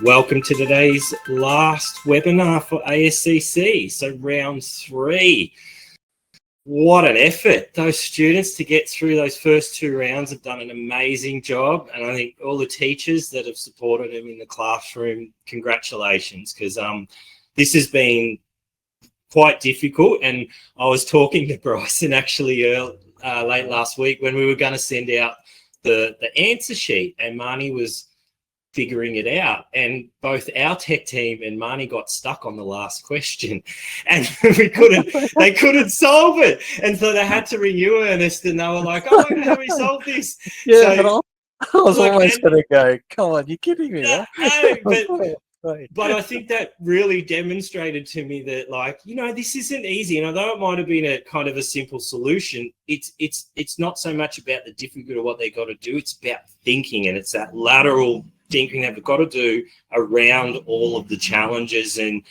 Welcome to today's last webinar for ASCC, so round 3. What an effort. Those students to get through those first 2 rounds have done an amazing job, and I think all the teachers that have supported them in the classroom, congratulations, because this has been quite difficult. And I was talking to Bryson actually late last week when we were going to send out the answer sheet, and Marnie was figuring it out, and both our tech team and Marnie got stuck on the last question, and they couldn't solve it, and so they had to renew Ernest, and they were like, "Oh, how do we solve this?" Yeah, so, but I was always going to go, "Come on, you're kidding me!" But I think that really demonstrated to me that, like, this isn't easy, and although it might have been a kind of a simple solution, it's not so much about the difficulty of what they got to do. It's about thinking, and it's that lateral thinking that we've got to do around all of the challenges, and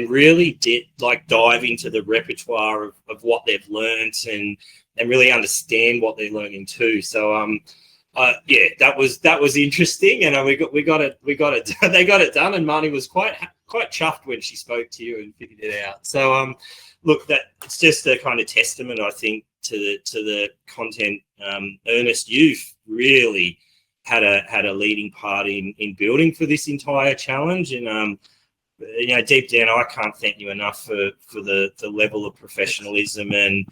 really dive into the repertoire of what they've learned, and really understand what they're learning too. So yeah, that was interesting, and we got it. They got it done, and Marnie was quite chuffed when she spoke to you and figured it out. So look, that it's just a kind of testament, I think, to the content. Ernest, you've really had a leading part in building for this entire challenge, and deep down, I can't thank you enough for the level of professionalism and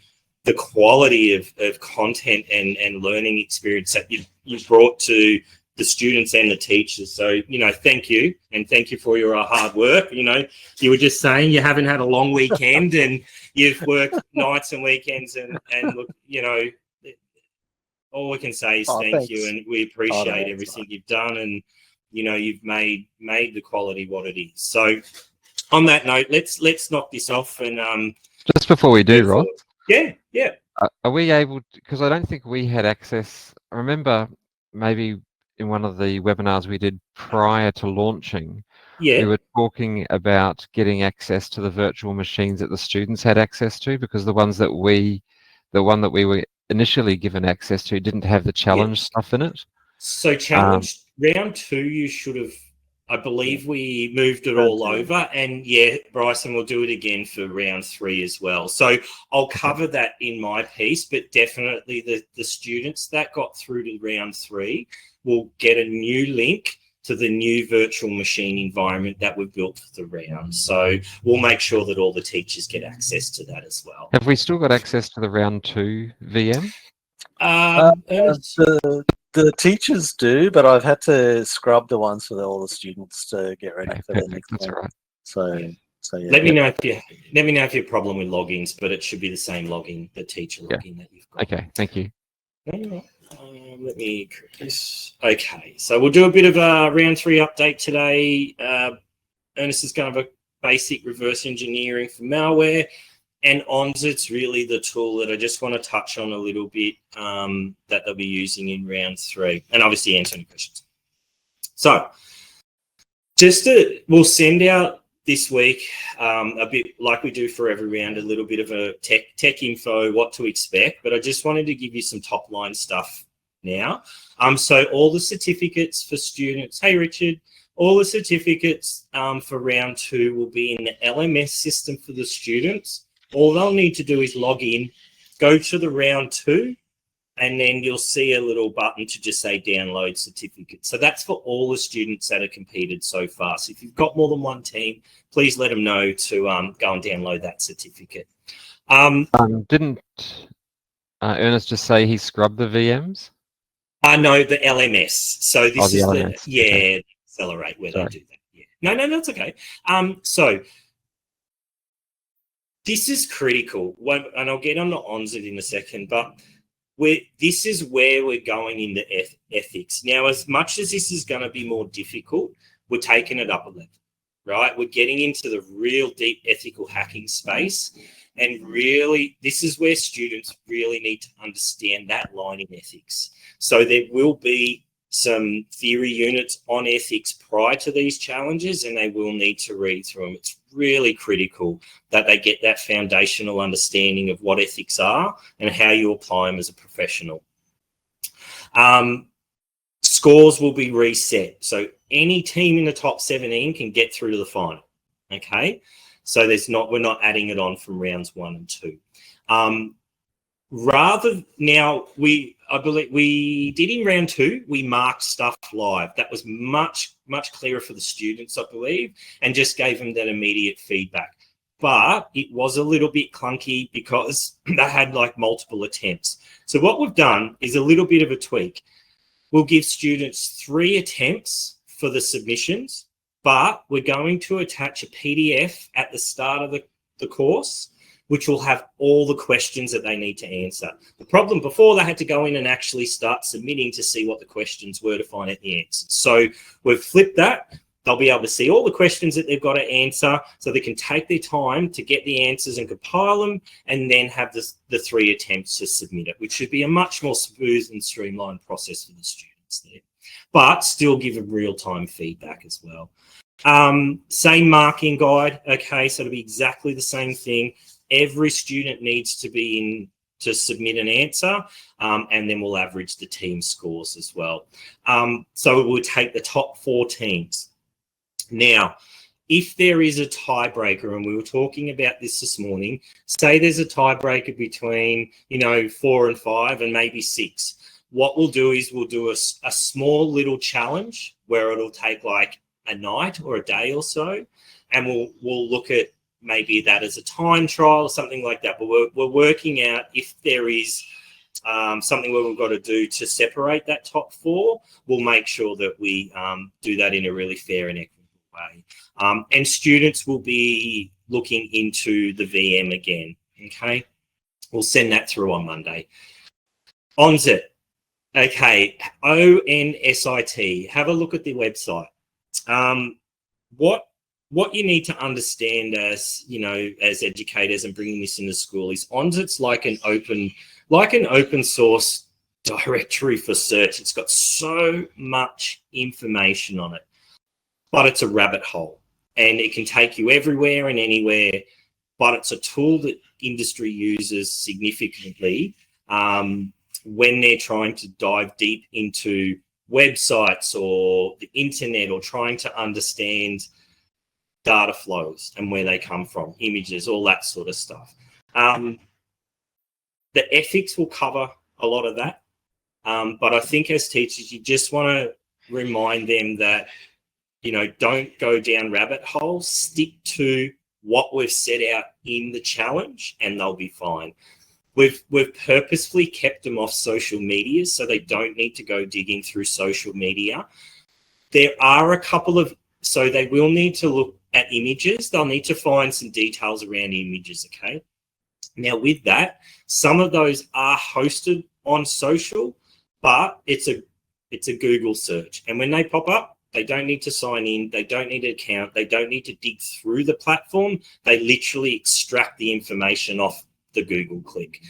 the quality of content and learning experience that you've brought to the students and the teachers. So, thank you, and thank you for your hard work. You were just saying you haven't had a long weekend, and you've worked nights and weekends, and look, all we can say is thank you, and we appreciate everything you've done, and you've made the quality what it is. So, on that note, let's knock this off, and just before we do, Rod. Yeah. Are we able to, because I don't think we had access. I remember maybe in one of the webinars we did prior to launching, we were talking about getting access to the virtual machines that the students had access to, because the one that we were initially given access to didn't have the challenge stuff in it. So challenge round 2, you should have, I believe we moved it all over, and Bryson will do it again for round 3 as well. So I'll cover that in my piece, but definitely the students that got through to round 3 will get a new link to the new virtual machine environment that we've built for the round. So we'll make sure that all the teachers get access to that as well. Have we still got access to the round 2 VM? The teachers do, but I've had to scrub the ones for all the students to get ready for the next one. That's all right. So yeah. Let me know if you have a problem with logins, but it should be the same login, the teacher login that you've got. Okay, thank you. Let me correct this. Okay, so we'll do a bit of a round 3 update today. Ernest is going to have a basic reverse engineering for malware, and ONSIT's really the tool that I just want to touch on a little bit that they'll be using in round 3, and obviously answer any questions. So we'll send out this week a bit like we do for every round, a little bit of a tech info, what to expect, but I just wanted to give you some top line stuff now. So all the certificates for students, hey Richard, all the certificates for round 2 will be in the LMS system for the students. All they'll need to do is log in, go to the round 2, and then you'll see a little button to just say download certificate. So that's for all the students that have competed so far. So if you've got more than one team, please let them know to go and download that certificate. Didn't Ernest just say he scrubbed the VMs? No, the LMS. So this is LMS. Okay. Accelerate where they do that. Yeah. No, that's okay. So this is critical, and I'll get on to ONSIT in a second, but this is where we're going in the ethics. Now, as much as this is going to be more difficult, we're taking it up a level, right? We're getting into the real deep ethical hacking space, and really, this is where students really need to understand that line in ethics. So there will be some theory units on ethics prior to these challenges, and they will need to read through them. It's really critical that they get that foundational understanding of what ethics are and how you apply them as a professional. scores will be reset. So any team in the top 17 can get through to the final. Okay. So we're not adding it on from rounds 1 and 2. I believe we did in round 2, we marked stuff live. That was much clearer for the students, I believe, and just gave them that immediate feedback. But it was a little bit clunky because they had like multiple attempts. So what we've done is a little bit of a tweak. We'll give students 3 attempts for the submissions, but we're going to attach a PDF at the start of the course, which will have all the questions that they need to answer. The problem before, they had to go in and actually start submitting to see what the questions were to find out the answers. So we've flipped that. They'll be able to see all the questions that they've got to answer so they can take their time to get the answers and compile them, and then have the 3 attempts to submit it, which should be a much more smooth and streamlined process for the students there, but still give them real-time feedback as well. Same marking guide. Okay, so it'll be exactly the same thing. Every student needs to be in to submit an answer, and then we'll average the team scores as well. So we'll take the top 4 teams. Now, if there is a tiebreaker, and we were talking about this morning, say there's a tiebreaker between, 4 and 5 and maybe 6. What we'll do is we'll do a small little challenge where it'll take like a night or a day or so, and we'll look at maybe that as a time trial or something like that. But we're working out if there is something where we've got to do to separate that top 4. We'll make sure that we do that in a really fair and equitable way. And students will be looking into the VM again. Okay, we'll send that through on Monday. ONSIT. Okay, ONSIT. Have a look at the website. What you need to understand as educators and bringing this into school is ONSIT's like an open source directory for search. It's got so much information on it, but it's a rabbit hole, and it can take you everywhere and anywhere. But it's a tool that industry uses significantly when they're trying to dive deep into websites or the internet, or trying to understand data flows and where they come from, images, all that sort of stuff. The ethics will cover a lot of that. But I think as teachers, you just want to remind them that, don't go down rabbit holes, stick to what we've set out in the challenge, and they'll be fine. We've purposefully kept them off social media, so they don't need to go digging through social media. There are a couple of, so they will need to look at images. They'll need to find some details around images, okay? Now with that, some of those are hosted on social, but it's a Google search. And when they pop up, they don't need to sign in. They don't need an account. They don't need to dig through the platform. They literally extract the information off the Google click.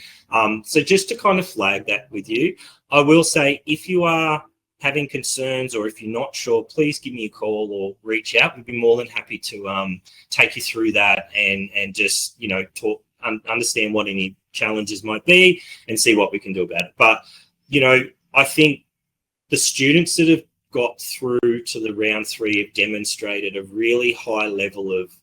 So just to kind of flag that with you, I will say, if you are having concerns or if you're not sure, please give me a call or reach out. We'd be more than happy to take you through that and just, talk, understand what any challenges might be and see what we can do about it. But, I think the students that have got through to the round 3 have demonstrated a really high level of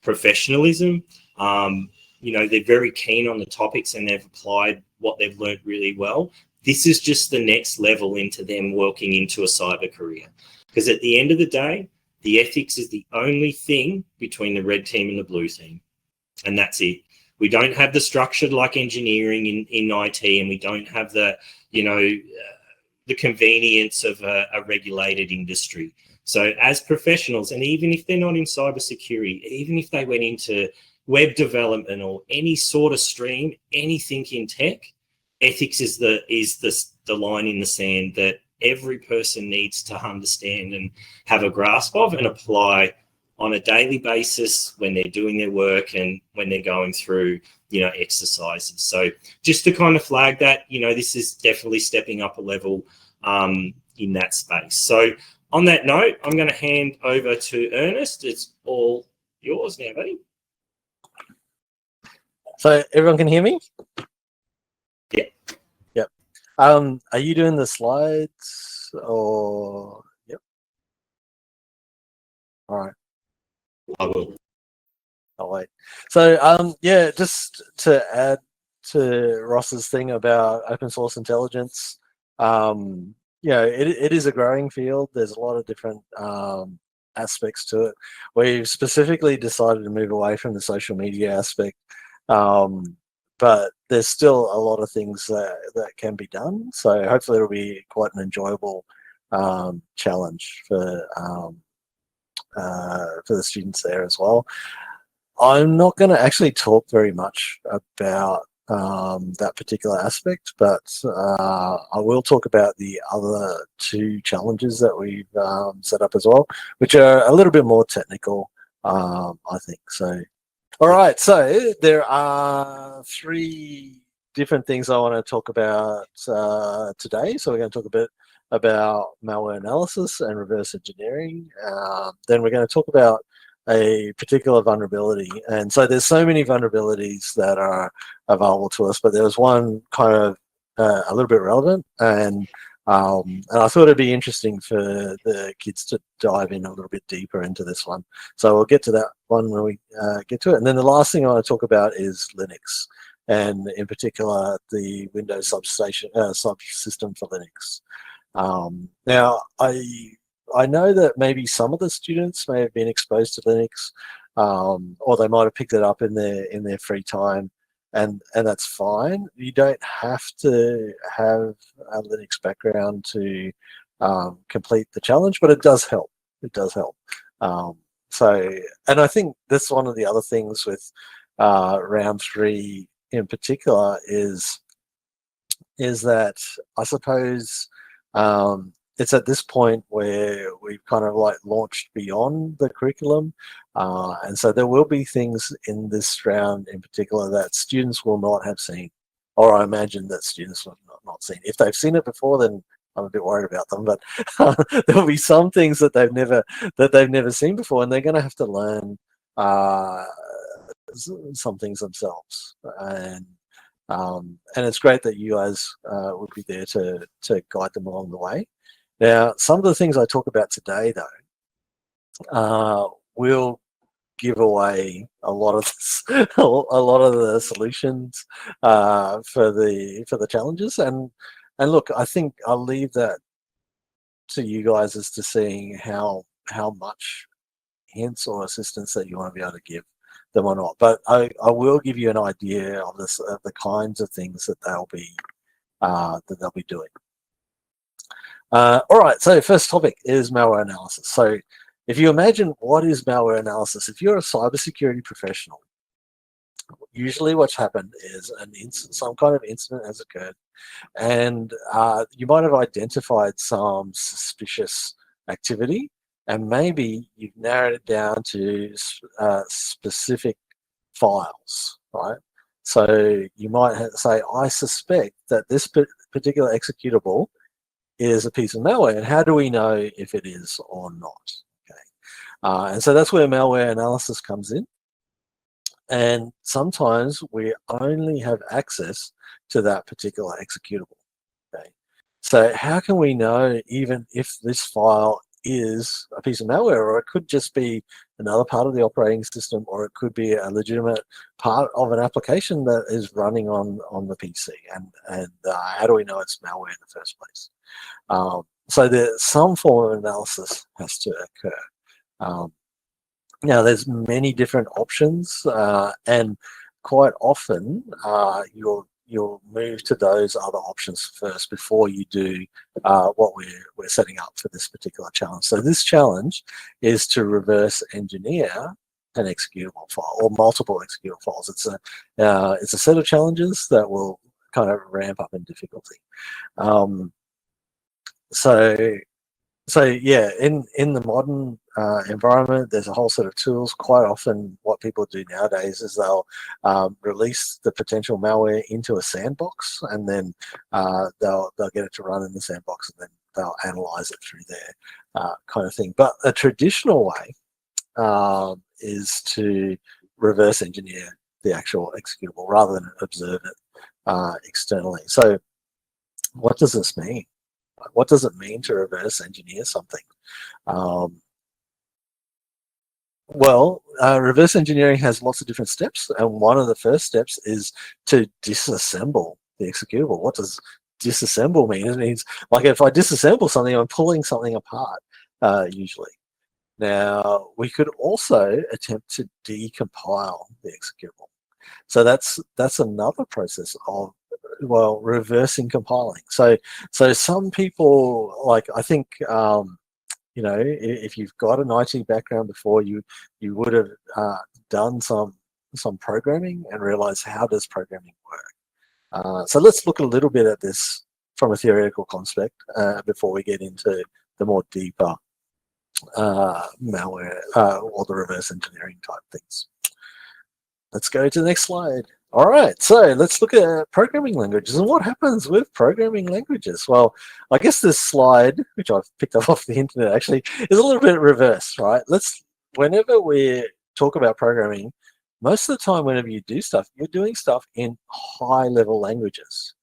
professionalism. They're very keen on the topics and they've applied what they've learned really well. This is just the next level into them working into a cyber career. Because at the end of the day, the ethics is the only thing between the red team and the blue team. And that's it. We don't have the structured like engineering in IT, and we don't have the, the convenience of a regulated industry. So as professionals, and even if they're not in cybersecurity, even if they went into web development or any sort of stream, anything in tech, ethics is the line in the sand that every person needs to understand and have a grasp of and apply on a daily basis when they're doing their work and when they're going through, exercises. So just to kind of flag that, this is definitely stepping up a level in that space. So on that note, I'm going to hand over to Ernest. It's all yours now, buddy. So everyone can hear me? Yeah. Yep. Are you doing the slides? or yep. All right. I will. I'll wait. So yeah, just to add to Ross's thing about open source intelligence, yeah, it is a growing field. There's a lot of different aspects to it. We've specifically decided to move away from the social media aspect, but there's still a lot of things that can be done. So hopefully it'll be quite an enjoyable challenge for the students there as well. I'm not going to actually talk very much about that particular aspect, but I will talk about the other two challenges that we've set up as well, which are a little bit more technical, I think. So, all right. So there are three different things I want to talk about today. So we're going to talk a bit about malware analysis and reverse engineering. Then we're going to talk about a particular vulnerability. And so there's so many vulnerabilities that are available to us, but there was one kind of a little bit relevant, and I thought it'd be interesting for the kids to dive in a little bit deeper into this one. So we'll get to that one when we get to it. And then the last thing I want to talk about is Linux, and in particular the Windows subsystem for Linux. Now, I know that maybe some of the students may have been exposed to Linux, or they might have picked it up in their free time, and that's fine. You don't have to have a Linux background to complete the challenge, but it does help. It does help. And I think that's one of the other things with round 3 in particular is that I suppose it's at this point where we've kind of like launched beyond the curriculum. And so there will be things in this round in particular that students will not have seen, or I imagine that students will not seen. If they've seen it before, then I'm a bit worried about them, but there'll be some things that they've never seen before, and they're going to have to learn some things themselves. And it's great that you guys would be there to guide them along the way. Now, some of the things I talk about today, though, will give away a lot of the solutions for the challenges. And look, I think I'll leave that to you guys as to seeing how much hints or assistance that you want to be able to give them or not. But I will give you an idea of the kinds of things that they'll be doing. All right, so first topic is malware analysis. So if you imagine what is malware analysis, if you're a cybersecurity professional, usually what's happened is some kind of incident has occurred, and you might have identified some suspicious activity, and maybe you've narrowed it down to specific files, right? So you might say, I suspect that this particular executable is a piece of malware, and how do we know if it is or not? Okay, and so that's where malware analysis comes in. And sometimes we only have access to that particular executable. Okay, so how can we know even if this file is a piece of malware, or it could just be another part of the operating system, or it could be a legitimate part of an application that is running on the PC, and how do we know it's malware in the first place? So some form of analysis has to occur. Now, there's many different options, and quite often you'll move to those other options first before you do what we're setting up for this particular challenge. So this challenge is to reverse engineer an executable file or multiple executable files. It's a set of challenges that will kind of ramp up in difficulty. So yeah, in the modern environment, there's a whole set of tools. Quite often what people do nowadays is they'll release the potential malware into a sandbox, and then they'll get it to run in the sandbox, and then they'll analyze it through there, kind of thing. But a traditional way is to reverse engineer the actual executable rather than observe it externally. So what does this mean? What does it mean to reverse engineer something? Well, reverse engineering has lots of different steps, and one of the first steps is to disassemble the executable. What does disassemble mean? It means, like, if I disassemble something, I'm pulling something apart, usually. Now, we could also attempt to decompile the executable. So that's another process of, well, reversing compiling. So some people, like, I think, you know, if you've got an IT background before, you would have done some programming and realized, how does programming work? So let's look a little bit at this from a theoretical concept before we get into the more deeper malware or the reverse engineering type things. Let's go to the next slide. All right, so let's look at programming languages and what happens with programming languages. Well, I guess this slide, which I've picked up off the internet, actually is a little bit reversed, right? Whenever we talk about programming, most of the time, whenever you do stuff, you're doing stuff in high-level languages.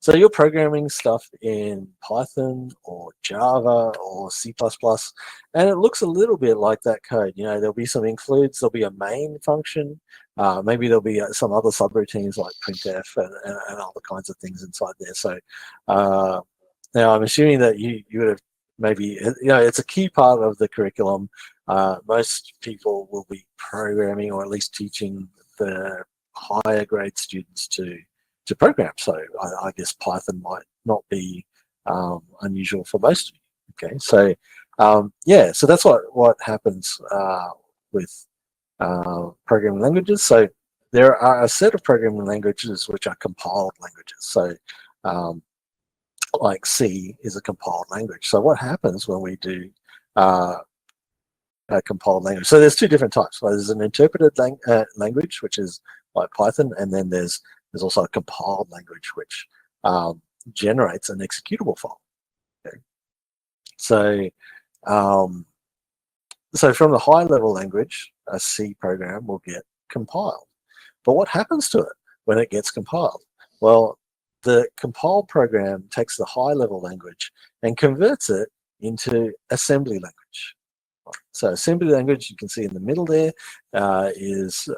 So you're programming stuff in Python or Java or C++, and it looks a little bit like that code. You know, there'll be some includes, there'll be a main function, maybe there'll be some other subroutines like printf and other kinds of things inside there. So now I'm assuming that you would have maybe, you know, it's a key part of the curriculum. Most people will be programming, or at least teaching the higher grade students to program. So I guess Python might not be unusual for most of you. Okay, so yeah, so that's what happens with programming languages. So there are a set of programming languages which are compiled languages. So like C is a compiled language. So what happens when we do a compiled language? So there's two different types. So there's an interpreted language, which is like Python, and then there's also a compiled language which generates an executable file. Okay. So so from the high level language, a C program will get compiled. But what happens to it when it gets compiled? Well, the compiled program takes the high level language and converts it into assembly language. So assembly language, you can see in the middle there, is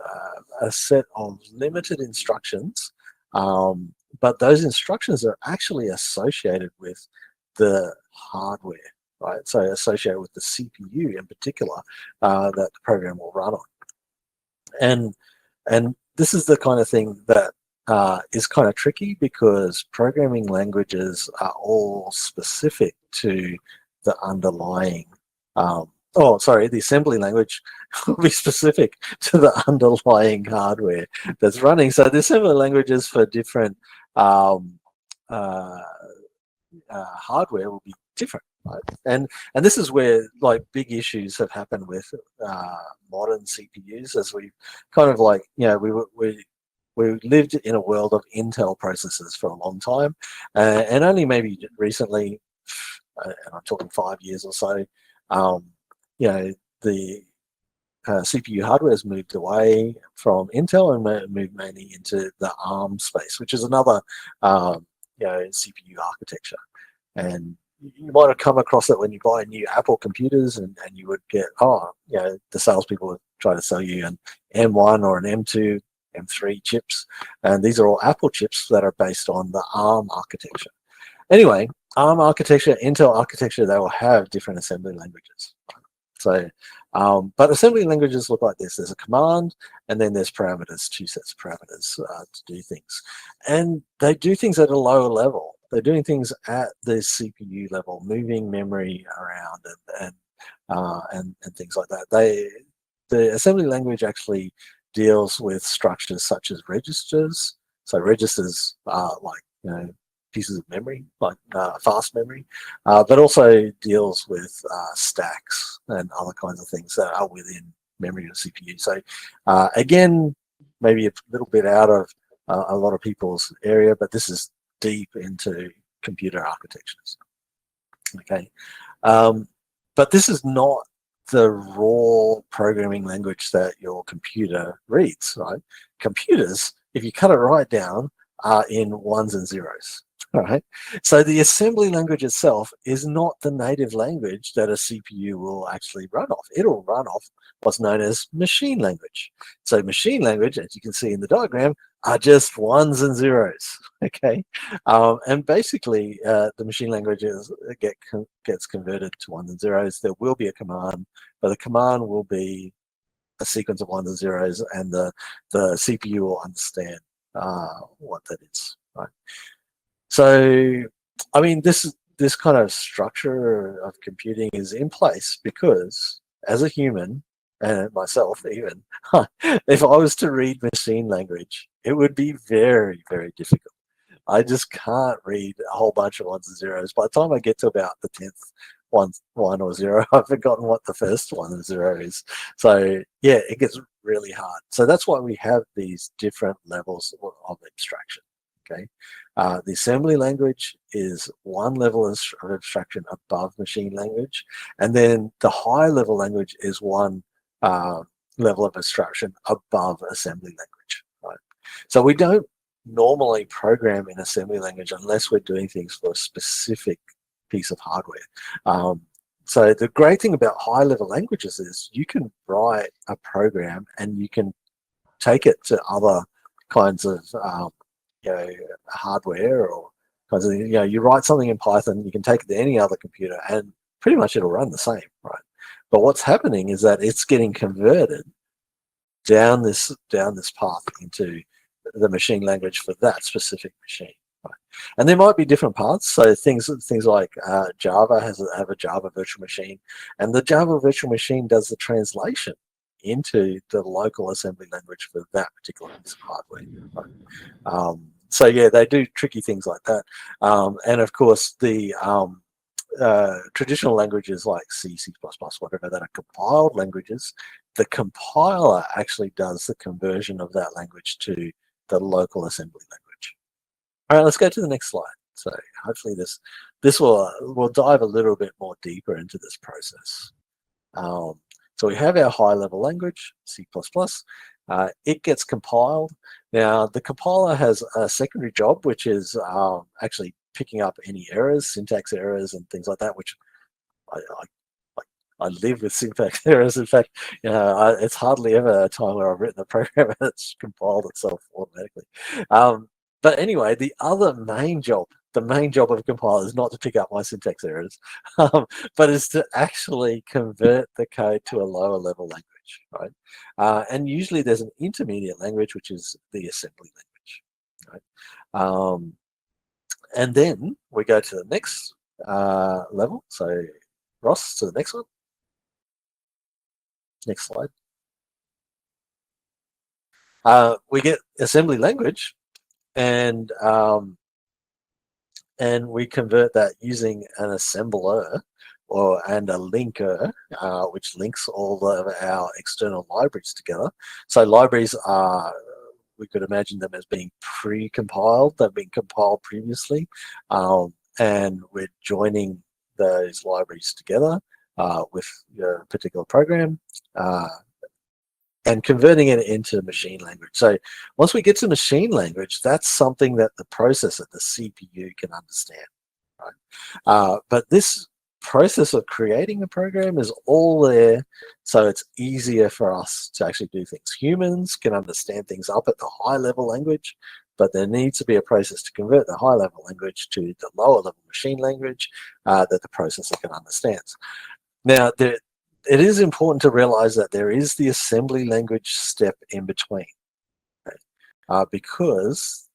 a set of limited instructions, but those instructions are actually associated with the hardware, right? So associated with the CPU in particular that the program will run on. And this is the kind of thing that is kind of tricky, because programming languages are all specific to the underlying the assembly language will be specific to the underlying hardware that's running. So the assembly languages for different hardware will be different, right? And this is where, like, big issues have happened with modern CPUs, as we kind of, like, you know, we lived in a world of Intel processors for a long time, and only maybe recently, and I'm talking 5 years or so, you know, the CPU hardware has moved away from Intel and moved mainly into the ARM space, which is another, you know, CPU architecture. And you might have come across it when you buy new Apple computers, and you would get, you know, the salespeople would try to sell you an M1 or an M2, M3 chips, and these are all Apple chips that are based on the ARM architecture. Anyway, ARM architecture, Intel architecture, they will have different assembly languages. So, but assembly languages look like this. There's a command, and then there's parameters, two sets of parameters to do things. And they do things at a lower level. They're doing things at the CPU level, moving memory around and things like that. The assembly language actually deals with structures such as registers. So registers are, like, you know, pieces of memory, like fast memory, but also deals with stacks and other kinds of things that are within memory of CPU. So again, maybe a little bit out of a lot of people's area, but this is deep into computer architectures. Okay, but this is not the raw programming language that your computer reads, right? Computers, if you cut it right down, are in ones and zeros. All right. So the assembly language itself is not the native language that a CPU will actually run off. It'll run off what's known as machine language. So machine language, as you can see in the diagram, are just ones and zeros. Okay. And basically, the machine languages gets converted to ones and zeros. There will be a command, but the command will be a sequence of ones and zeros, and the CPU will understand what that is. Right. So, I mean, this kind of structure of computing is in place because, as a human, and myself even, if I was to read machine language, it would be very, very difficult. I just can't read a whole bunch of ones and zeros. By the time I get to about the 10th one or zero, I've forgotten what the first one and zero is. So yeah, it gets really hard. So that's why we have these different levels of abstraction. Okay, the assembly language is one level of abstraction above machine language, and then the high level language is one level of abstraction above assembly language. Right. So we don't normally program in assembly language unless we're doing things for a specific piece of hardware. So the great thing about high level languages is you can write a program and you can take it to other kinds of hardware or kinds of, you write something in Python, you can take it to any other computer and pretty much it'll run the same, right? But what's happening is that it's getting converted down this path into the machine language for that specific machine. Right. And there might be different paths. So things like Java have a Java virtual machine, and the Java virtual machine does the translation into the local assembly language for that particular piece of hardware. Right. So yeah, they do tricky things like that. And of course, the traditional languages like C, C++, whatever, that are compiled languages, the compiler actually does the conversion of that language to the local assembly language. All right, let's go to the next slide. So hopefully this will dive a little bit more deeper into this process. So we have our high level language, C++. It gets compiled. Now the compiler has a secondary job, which is actually picking up any errors, syntax errors and things like that, which I live with syntax errors. In fact, it's hardly ever a time where I've written a program and it's compiled itself automatically. But anyway, the main job of a compiler is not to pick up my syntax errors, but is to actually convert the code to a lower level language, right? And usually there's an intermediate language, which is the assembly language, right? And then we go to the next level. So Ross, to the next one. Next slide. We get assembly language, and we convert that using an assembler and a linker, which links all of our external libraries together. So libraries are, we could imagine them as being pre-compiled. They've been compiled previously, and we're joining those libraries together with your particular program and converting it into machine language. So once we get to machine language, that's something that the processor, the CPU, can understand, right? But this process of creating a program is all there, so it's easier for us to actually do things. Humans can understand things up at the high level language, but there needs to be a process to convert the high level language to the lower level machine language that the processor can understand. Now, it is important to realize that there is the assembly language step in between, okay? Because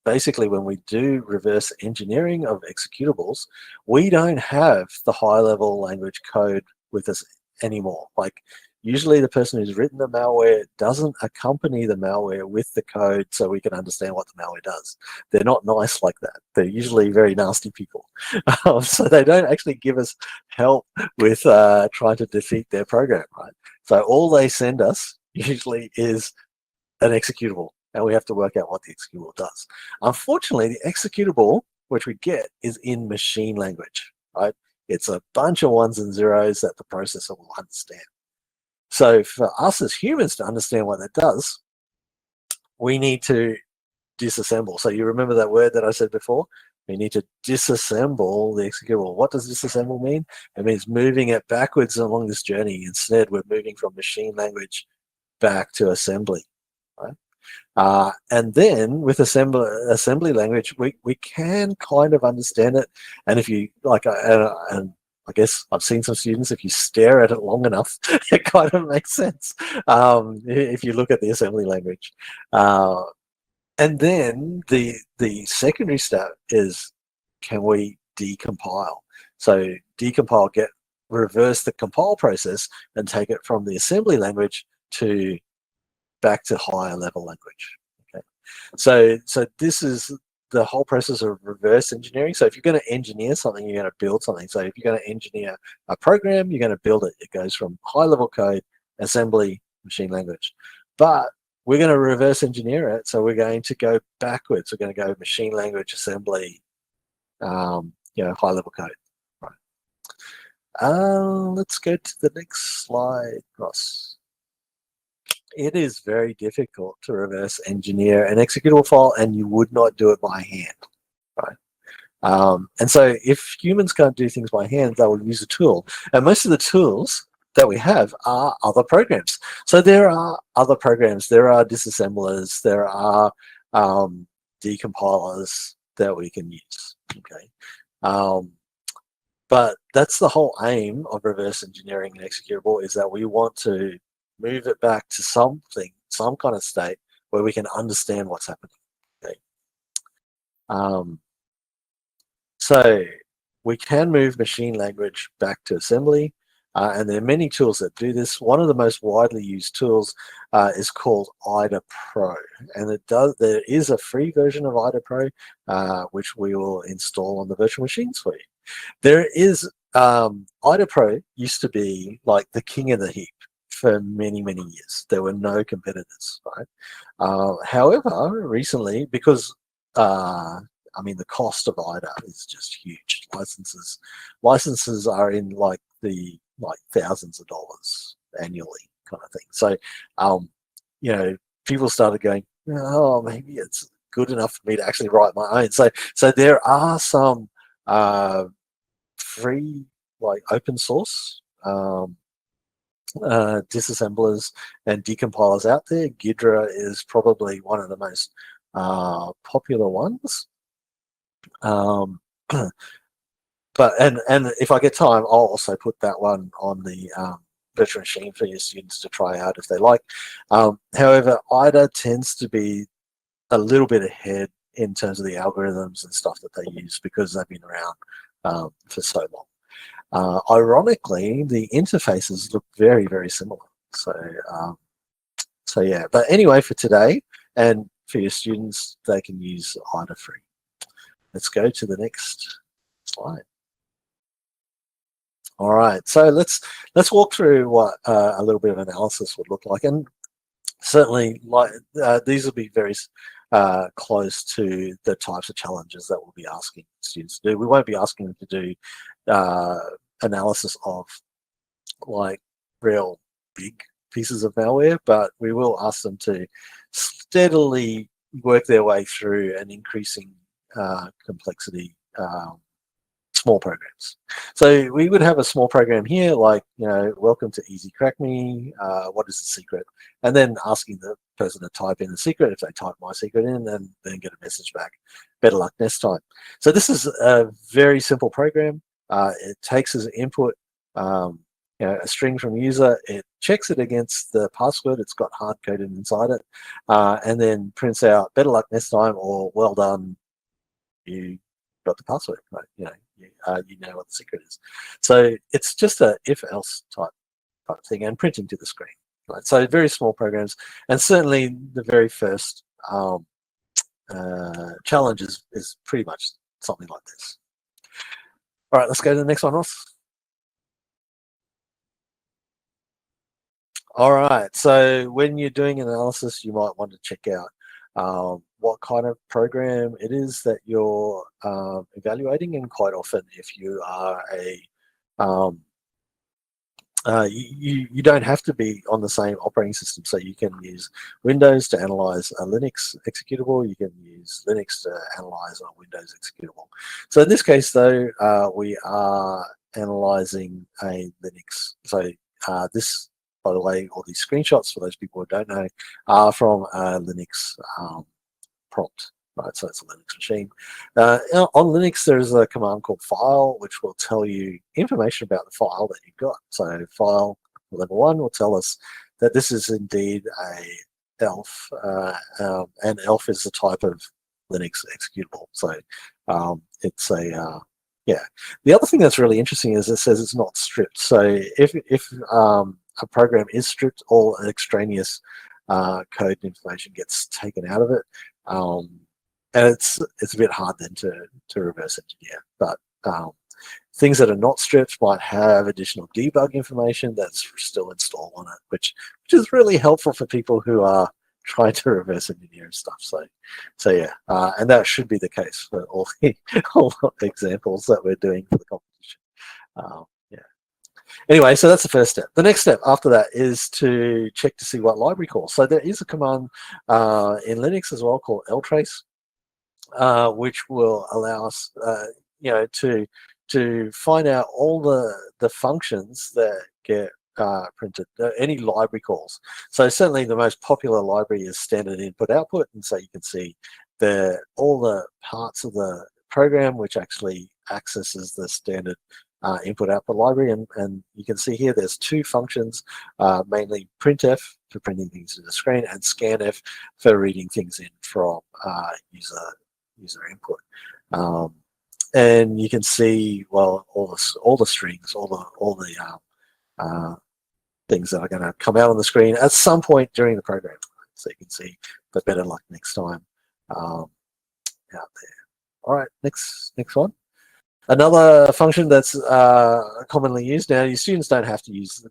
basically when we do reverse engineering of executables, we don't have the high level language code with us anymore. Like usually the person who's written the malware doesn't accompany the malware with the code so we can understand what the malware does. They're not nice like that. They're usually very nasty people. So they don't actually give us help with trying to defeat their program, right? So all they send us usually is an executable, and we have to work out what the executable does. Unfortunately, the executable, which we get, is in machine language, right? It's a bunch of ones and zeros that the processor will understand. So for us as humans to understand what that does, we need to disassemble. So you remember that word that I said before, We need to disassemble the executable. What does disassemble mean? It means moving it backwards along this journey. Instead, we're moving from machine language back to assembly, right? And then with assembly language, we can kind of understand it. And if you like, and I guess I've seen some students, if you stare at it long enough, it kind of makes sense if you look at the assembly language. And then the secondary step is, can we decompile? So decompile, reverse the compile process and take it from the assembly language to back to higher level language. Okay, so this is the whole process of reverse engineering. So if you're going to engineer something, you're going to build something. So if you're going to engineer a program, you're going to build it. It goes from high level code, assembly, machine language. But we're going to reverse engineer it. So we're going to go backwards. We're going to go machine language, assembly, high level code. Right. Let's go to the next slide, Ross. It is very difficult to reverse engineer an executable file, and you would not do it by hand, right? And so if humans can't do things by hand, they will use a tool. And most of the tools that we have are other programs. So there are other programs. There are disassemblers. There are decompilers that we can use, okay? But that's the whole aim of reverse engineering an executable, is that we want to move it back to something, some kind of state where we can understand what's happening. Okay. So we can move machine language back to assembly, and there are many tools that do this. One of the most widely used tools is called IDA Pro, and there is a free version of IDA Pro, which we will install on the virtual machines for you. There is IDA Pro used to be like the king of the heap for many, many years. There were no competitors, right? However, recently, because the cost of IDA is just huge. Licenses are in like thousands of dollars annually, kind of thing. So, people started going, oh, maybe it's good enough for me to actually write my own. So there are some free, like open source disassemblers and decompilers out there. Ghidra is probably one of the most popular ones. But if I get time, I'll also put that one on the virtual machine for your students to try out if they like. However, IDA tends to be a little bit ahead in terms of the algorithms and stuff that they use, because they've been around for so long. Ironically, the interfaces look very, very similar. So yeah. But anyway, for today and for your students, they can use IDA free. Let's go to the next slide. All right. So let's walk through what a little bit of analysis would look like, and certainly these will be very close to the types of challenges that we'll be asking students to do. We won't be asking them to do analysis of like real big pieces of malware, but we will ask them to steadily work their way through an increasing complexity small programs. So we would have a small program here, like, welcome to Easy Crack Me, what is the secret? And then asking the person to type in the secret. If they type my secret in, then get a message back, better luck next time. So this is a very simple program. It takes as input a string from user, it checks it against the password, it's got hard coded inside it, and then prints out better luck next time, or well done, you got the password, right? You know what the secret is. So it's just a if-else type thing, and printing to the screen. Right? So very small programs, and certainly the very first challenge is pretty much something like this. All right, let's go to the next one, Ross. All right, so when you're doing analysis, you might want to check out what kind of program it is that you're evaluating, and quite often if you are you don't have to be on the same operating system. So you can use Windows to analyze a Linux executable. You can use Linux to analyze a Windows executable. So in this case, though, we are analyzing a Linux. So this, by the way, all these screenshots, for those people who don't know, are from a Linux prompt. Right, so it's a Linux machine. On Linux, there's a command called file, which will tell you information about the file that you've got. So file level 1 will tell us that this is indeed a ELF, and ELF is a type of Linux executable. So it's a yeah. The other thing that's really interesting is it says it's not stripped. So if a program is stripped, all extraneous code information gets taken out of it. And it's a bit hard then to reverse engineer. But things that are not stripped might have additional debug information that's still installed on it, which is really helpful for people who are trying to reverse engineer and stuff. So yeah, and that should be the case for all the examples that we're doing for the competition. Yeah. Anyway, so that's the first step. The next step after that is to check to see what library calls. So there is a command in Linux as well called ltrace. Which will allow us, to find out all the functions that get printed, any library calls. So certainly the most popular library is standard input output, and so you can see all the parts of the program which actually accesses the standard input output library, and you can see here there's two functions, mainly printf for printing things to the screen and scanf for reading things in from user input, and you can see, well, all the strings, all the things that are going to come out on the screen at some point during the program. So you can see, but better luck next time out there. All right, next one. Another function that's commonly used now, your students don't have to use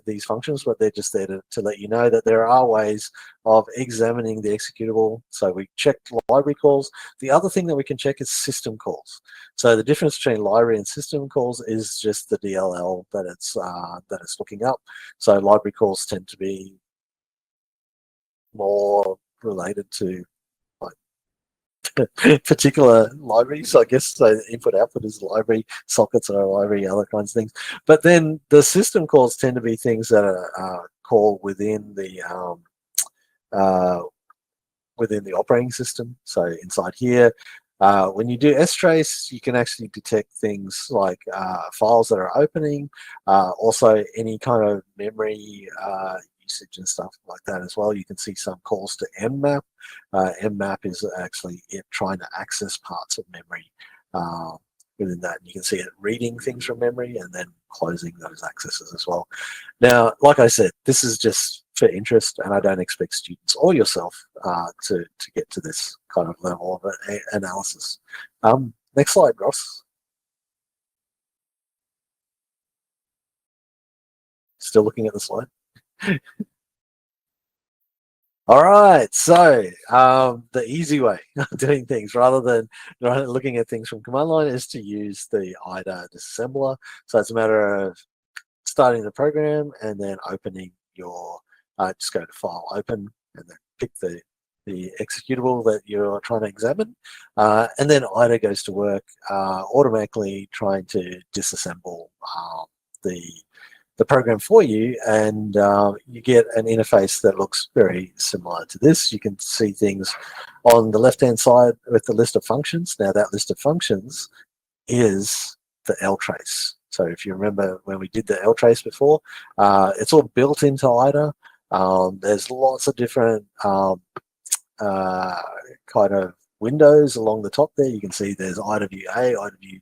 these functions, but they're just there to let you know that there are ways of examining the executable. So we checked library calls. The other thing that we can check is system calls. So the difference between library and system calls is just the DLL that it's looking up. So library calls tend to be more related to particular libraries, I guess. So input output is a library, sockets are a library, other kinds of things. But then the system calls tend to be things that are called within the operating system. So inside here, when you do strace, you can actually detect things like files that are opening, also any kind of memory usage and stuff like that as well. You can see some calls to mmap. Mmap is actually it trying to access parts of memory within that. And you can see it reading things from memory and then closing those accesses as well. Now, like I said, this is just for interest, and I don't expect students or yourself to get to this kind of level of analysis. Next slide, Ross. Still looking at the slide. All right, so the easy way of doing things rather than looking at things from command line is to use the IDA disassembler. So it's a matter of starting the program and then opening your, just go to File, Open, and then pick the executable that you're trying to examine. And then IDA goes to work automatically trying to disassemble the program for you, and you get an interface that looks very similar to this. You can see things on the left-hand side with the list of functions. Now that list of functions is the ltrace. So if you remember when we did the ltrace before, it's all built into IDA. There's lots of different kind of windows along the top there. You can see there's IDA View A, IDA View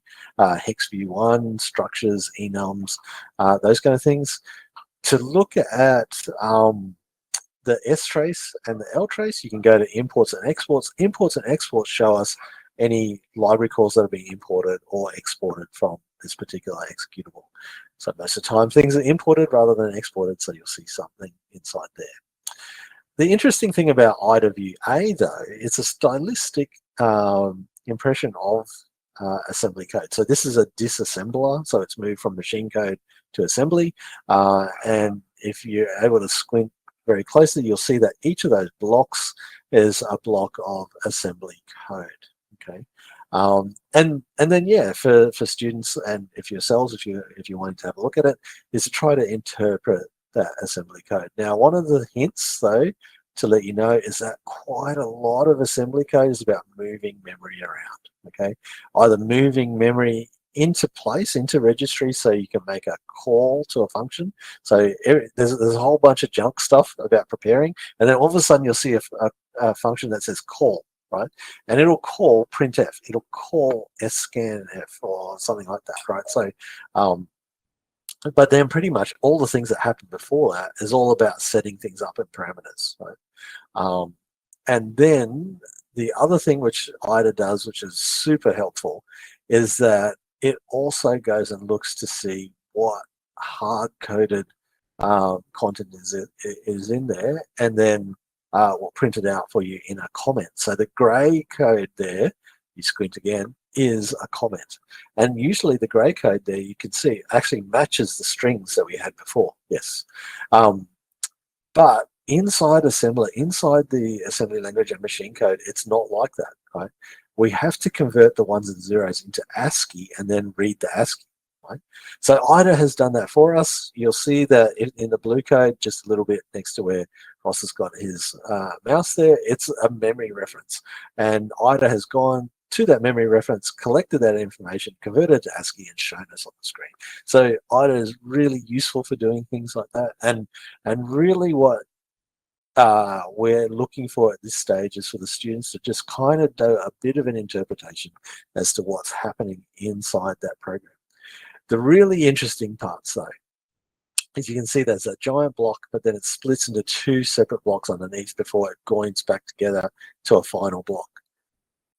Hex View 1, structures, enums, those kind of things. To look at the strace and the ltrace, you can go to imports and exports. Imports and exports show us any library calls that are being imported or exported from this particular executable. So most of the time things are imported rather than exported, so you'll see something inside there. The interesting thing about IDA View A, though, it's a stylistic impression of assembly code. So this is a disassembler, so it's moved from machine code to assembly. And if you're able to squint very closely, you'll see that each of those blocks is a block of assembly code. Okay, and then yeah, for students and if yourselves, if you wanted to have a look at it, is to try to interpret that assembly code. Now, one of the hints though to let you know is that quite a lot of assembly code is about moving memory around. Okay, either moving memory into place, into registry, so you can make a call to a function. So there's a whole bunch of junk stuff about preparing, and then all of a sudden you'll see a function that says call, right? And it'll call printf, it'll call scanf or something like that, right? So, but then pretty much all the things that happen before that is all about setting things up in parameters, right? And then the other thing which IDA does, which is super helpful, is that it also goes and looks to see what hard-coded content is in there, and then will print it out for you in a comment. So the grey code there, you squint again, is a comment. And usually the grey code there, you can see, actually matches the strings that we had before, yes. But inside assembler, inside the assembly language and machine code, it's not like that, right? We have to convert the ones and zeros into ASCII and then read the ASCII, right? So IDA has done that for us. You'll see that in the blue code, just a little bit next to where Ross has got his mouse there, it's a memory reference. And IDA has gone to that memory reference, collected that information, converted it to ASCII and shown us on the screen. So IDA is really useful for doing things like that. And really what we're looking for at this stage is for the students to just kind of do a bit of an interpretation as to what's happening inside that program. The really interesting parts though, is you can see there's a giant block, but then it splits into two separate blocks underneath before it joins back together to a final block.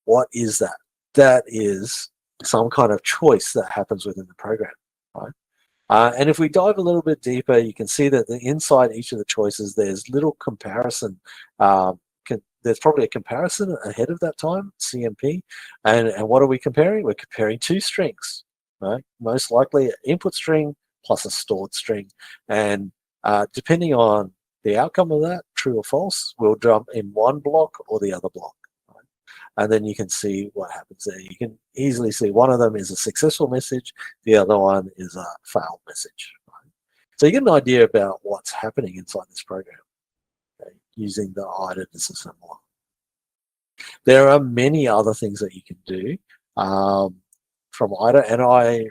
What is that? That is some kind of choice that happens within the program, right? And if we dive a little bit deeper, you can see that inside each of the choices, there's little comparison. There's probably a comparison ahead of that time, CMP. And what are we comparing? We're comparing two strings, right? Most likely an input string plus a stored string. And depending on the outcome of that, true or false, we'll jump in one block or the other block. And then you can see what happens there. You can easily see one of them is a successful message, the other one is a failed message. Right? So you get an idea about what's happening inside this program, okay, using the IDA disassembler. There are many other things that you can do from IDA, and I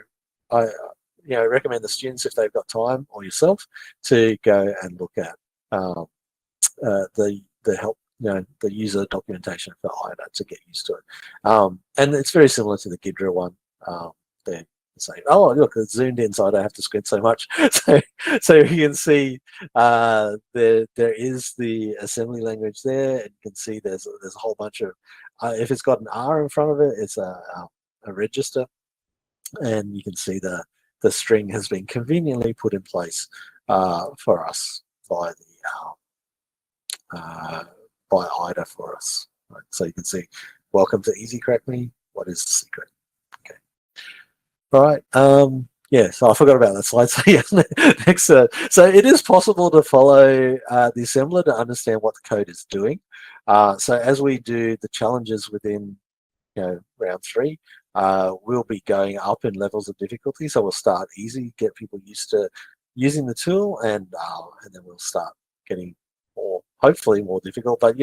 recommend the students, if they've got time, or yourself, to go and look at the help. The user documentation for IDA to get used to it. And it's very similar to the GIDRA one. They're saying, oh, look, it's zoomed in, so I don't have to squint so much. so you can see there is the assembly language there, and you can see there's a whole bunch of, if it's got an R in front of it, it's a register. And you can see the string has been conveniently put in place for us by IDA for us. Right? So you can see, welcome to Easy Crack Me. What is the secret? Okay. All right. Yeah, so I forgot about that slide. So yeah, next. So it is possible to follow the assembler to understand what the code is doing. So as we do the challenges within, round 3, we'll be going up in levels of difficulty. So we'll start easy, get people used to using the tool, and then we'll start getting hopefully more difficult. But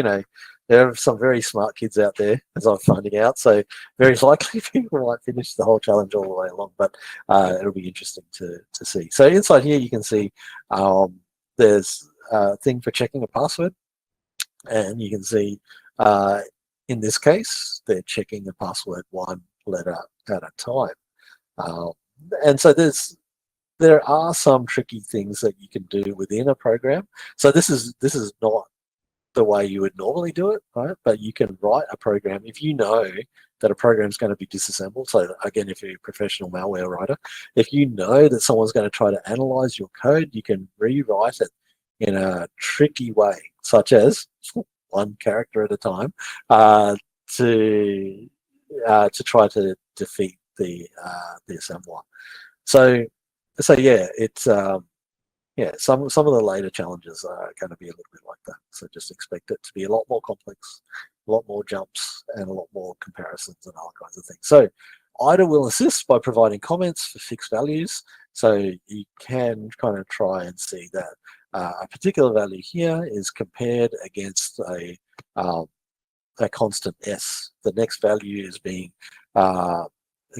there are some very smart kids out there, as I'm finding out, so very likely people might finish the whole challenge all the way along, but it'll be interesting to see. So inside here you can see there's a thing for checking a password, and you can see in this case they're checking the password one letter at a time, and so there are some tricky things that you can do within a program. So this is not the way you would normally do it, right? But you can write a program if you know that a program is going to be disassembled. So again, if you're a professional malware writer, if you know that someone's going to try to analyze your code, you can rewrite it in a tricky way, such as one character at a time, to try to defeat the assembler. So yeah, it's yeah, some of the later challenges are going to be a little bit like that. So just expect it to be a lot more complex, a lot more jumps, and a lot more comparisons and all kinds of things. So IDA will assist by providing comments for fixed values. So you can kind of try and see that a particular value here is compared against a constant S. The next value is being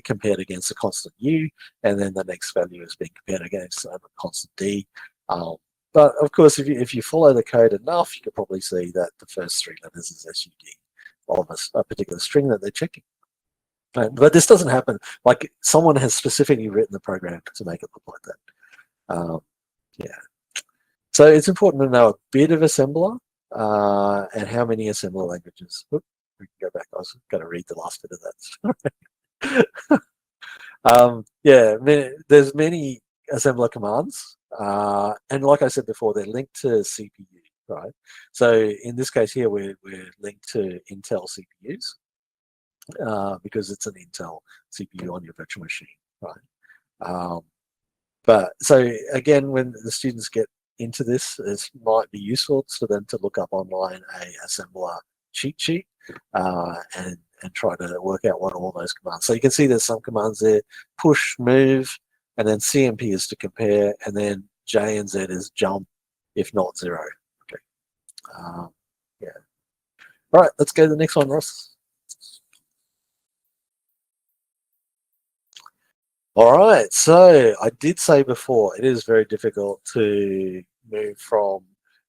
compared against a constant U, and then the next value is being compared against a constant D. But of course, if you follow the code enough, you can probably see that the first 3 letters is SUD of a particular string that they're checking. But this doesn't happen. Like someone has specifically written the program to make it look like that. Yeah. So it's important to know a bit of assembler and how many assembler languages. Oop, we can go back. I was going to read the last bit of that. Yeah, there's many assembler commands, and like I said before, they're linked to CPU, right? So in this case here, we're linked to Intel CPUs because it's an Intel CPU on your virtual machine, right? But so again, when the students get into this, it might be useful for them to look up online a assembler cheat sheet and try to work out what all those commands. So you can see there's some commands there: push, move, and then CMP is to compare, and then J and Z is jump, if not 0. Okay. Yeah. All right, let's go to the next one, Ross. All right, so I did say before, it is very difficult to move from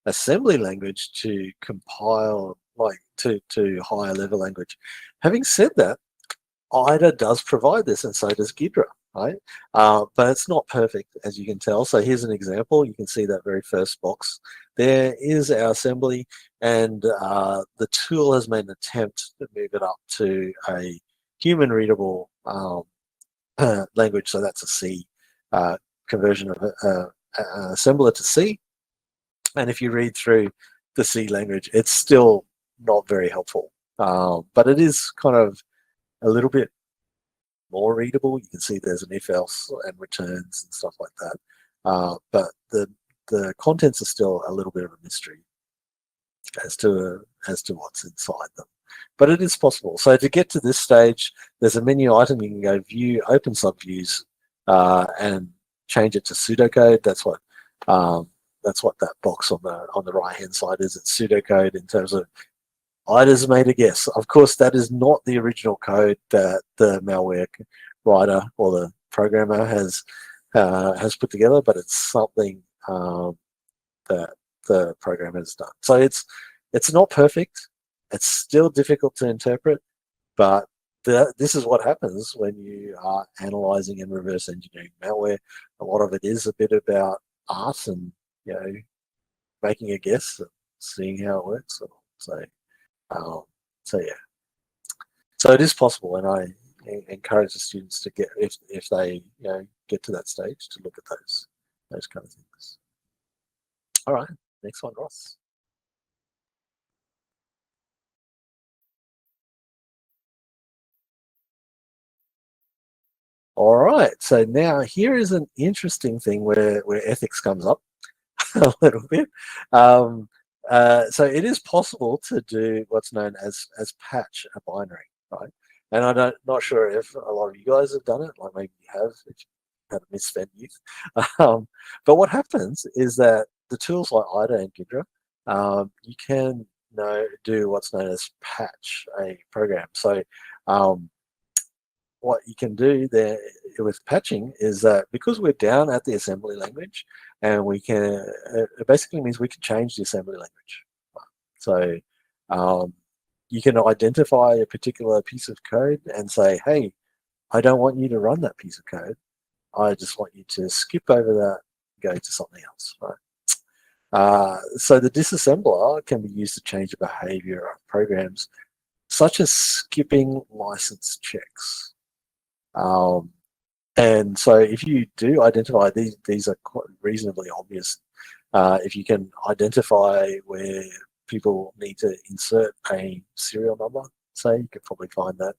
assembly language to compile, like to higher level language. Having said that, IDA does provide this, and so does Ghidra, right? But it's not perfect, as you can tell. So here's an example. You can see that very first box. There is our assembly, and the tool has made an attempt to move it up to a human readable language. So that's a C conversion of assembler to C. And if you read through the C language, it's still not very helpful. But it is kind of a little bit more readable. You can see there's an if else and returns and stuff like that. But the contents are still a little bit of a mystery as to what's inside them. But it is possible. So to get to this stage, there's a menu item. You can go view, open subviews, and change it to pseudocode. That's what that box on the right hand side is. It's pseudocode in terms of IDA's made a guess. Of course, that is not the original code that the malware writer or the programmer has put together, but it's something that the program has done. So it's not perfect. It's still difficult to interpret, but this is what happens when you are analyzing and reverse engineering malware. A lot of it is a bit about art and making a guess and seeing how it works. So yeah. So it is possible, and I encourage the students to get, if they get to that stage, to look at those kind of things. All right, next one, Ross. All right, so now here is an interesting thing where ethics comes up a little bit. So it is possible to do what's known as patch a binary, right? And I'm not sure if a lot of you guys have done it, like maybe you have, if you had a misfed youth. But what happens is that the tools like IDA and Ghidra, you can do what's known as patch a program. So what you can do there with patching is that because we're down at the assembly language, and we can, it basically means we can change the assembly language. So you can identify a particular piece of code and say, hey, I don't want you to run that piece of code. I just want you to skip over that, go to something else, right? So the disassembler can be used to change the behavior of programs, such as skipping license checks. And so if you do identify, these are quite reasonably obvious. If you can identify where people need to insert a serial number, say, you could probably find that.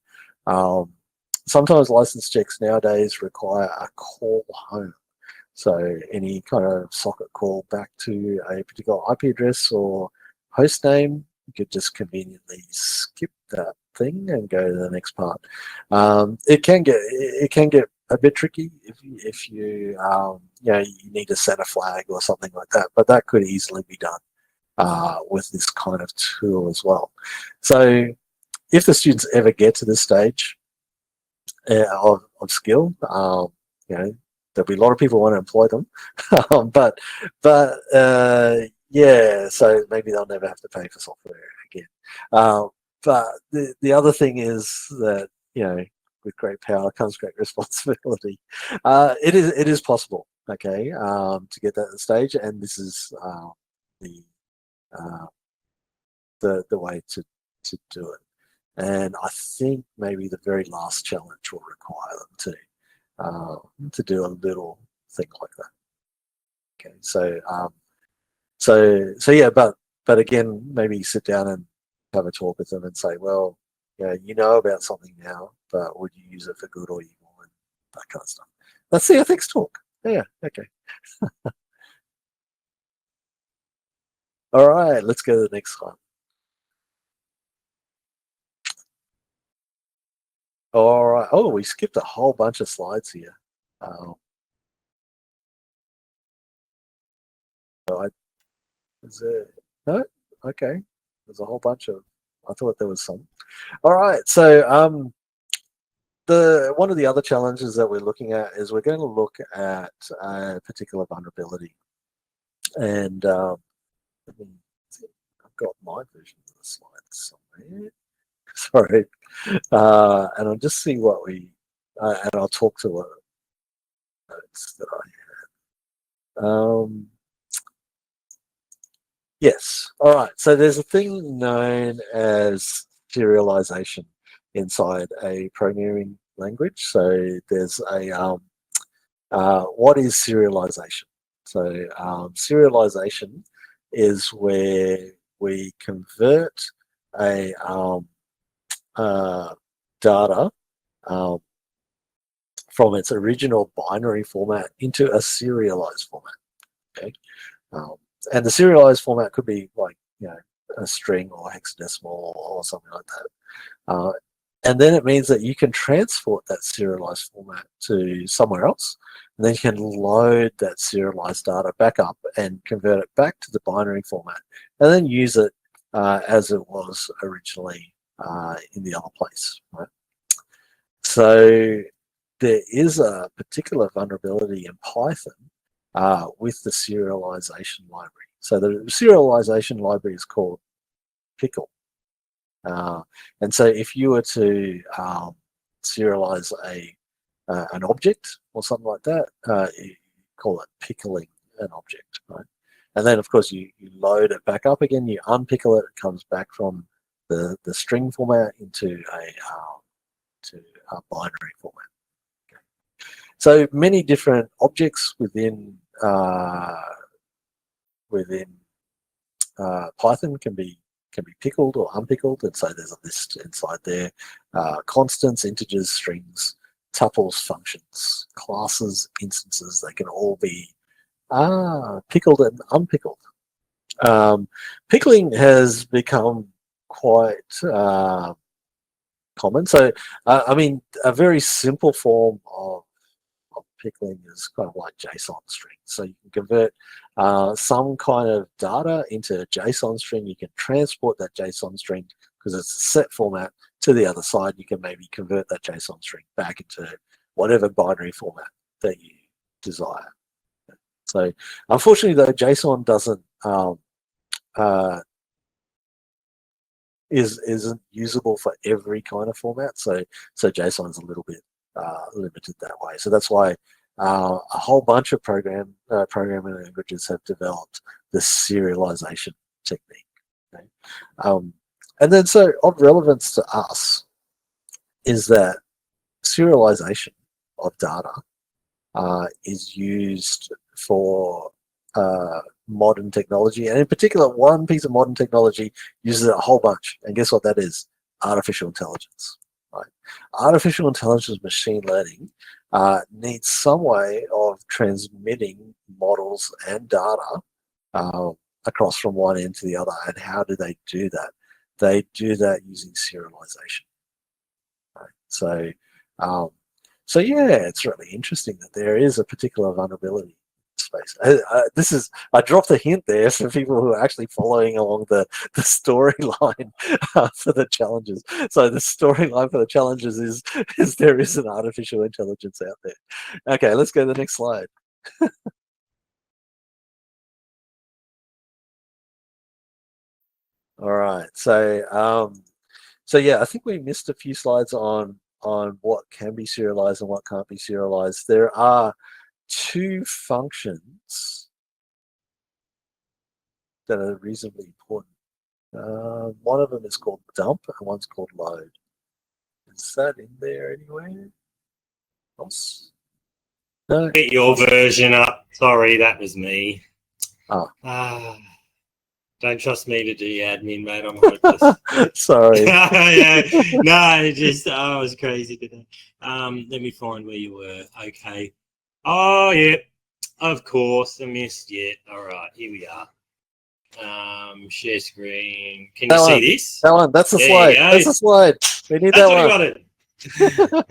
sometimes license checks nowadays require a call home. So any kind of socket call back to a particular IP address or host name, you could just conveniently skip that thing and go to the next part. It can get a bit tricky if you you need to set a flag or something like that, but that could easily be done with this kind of tool as well. So if the students ever get to this stage of skill, there'll be a lot of people who want to employ them, but yeah, so maybe they'll never have to pay for software again. But the other thing is that, with great power comes great responsibility. It is possible, okay, to get that stage, and this is the way to do it. And I think maybe the very last challenge will require them to do a little thing like that. Okay, so yeah, but again, maybe sit down and have a talk with them and say, well, you know about something now, but would you use it for good or evil, and that kind of stuff. That's the ethics talk. Yeah, okay. All right, let's go to the next one. All right. Oh, we skipped a whole bunch of slides here. Is it? No? Okay. There's a whole bunch of. I thought there was some. All right. So one of the other challenges that we're looking at is we're going to look at a particular vulnerability, and I've got my version of the slides somewhere. Sorry, and I'll just see what we and I'll talk to what notes that I had. Yes. All right. So there's a thing known as serialization inside a programming language. So there's a what is serialization? So serialization is where we convert a data from its original binary format into a serialized format. Okay. And the serialized format could be like, a string or hexadecimal or something like that. And then it means that you can transport that serialized format to somewhere else, and then you can load that serialized data back up and convert it back to the binary format, and then use it as it was originally in the other place. Right? So there is a particular vulnerability in Python with the serialization library. So the serialization library is called Pickle. And so if you were to serialize an object or something like that, you call it pickling an object, right? And then of course you load it back up again, you unpickle it, it comes back from the string format into a binary format. Okay. So many different objects within Python can be pickled or unpickled, and so there's a list inside there: constants, integers, strings, tuples, functions, classes, instances. They can all be pickled and unpickled. Pickling has become quite common. So I mean, a very simple form of pickling is kind of like JSON string. So you can convert some kind of data into a JSON string. You can transport that JSON string because it's a set format to the other side. You can maybe convert that JSON string back into whatever binary format that you desire. So unfortunately, though, JSON doesn't isn't usable for every kind of format. So JSON is a little bit limited that way. So that's why a whole bunch of programming languages have developed this serialization technique. Okay? And then so of relevance to us is that serialization of data is used for modern technology, and in particular, one piece of modern technology uses it a whole bunch. And guess what that is? Artificial intelligence. right? Artificial intelligence, machine learning needs some way of transmitting models and data across from one end to the other. And how do they do that? They do that using serialization. Right? So yeah, it's really interesting that there is a particular vulnerability space. I dropped a hint there for people who are actually following along the storyline for the challenges. So the storyline for the challenges is there is an artificial intelligence out there. Okay, let's go to the next slide. All right, so yeah, I think we missed a few slides on what can be serialized and what can't be serialized. There are two functions that are reasonably important. One of them is called dump and one's called load. Is that in there anywhere else? No. Get your version up. Sorry, that was me. Oh. Don't trust me to do admin, mate. I'm hopeless. Sorry. Yeah. No, I was crazy today. Let me find where you were. Okay. Oh, yeah. Of course. I missed it. All right. Here we are. Share screen. Can you see this? That one. That's the slide. That's the slide. We need that one. Got it.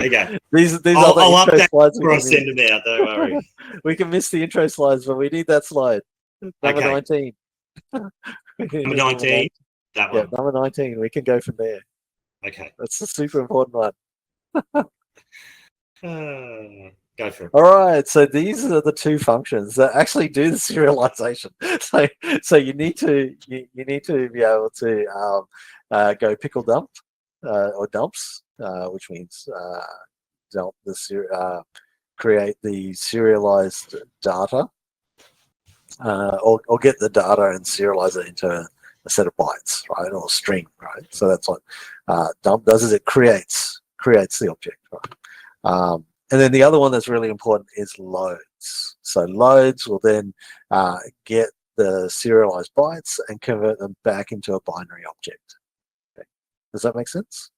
Okay. These are the I'll intro update slides. I'll send them out. Don't worry. We can miss the intro slides, but we need that slide. Number 19. Number 19. That one. Yeah, number 19. We can go from there. Okay. That's the super important one. Go for it. All right. So these are the two functions that actually do the serialization. So you need to be able to go pickle dump or dumps, which means dump the create the serialized data. Or get the data and serialize it into a set of bytes, right, or a string, right? So that's what dump does, is it creates the object, right? And then the other one that's really important is loads. So loads will then get the serialized bytes and convert them back into a binary object. Okay. Does that make sense?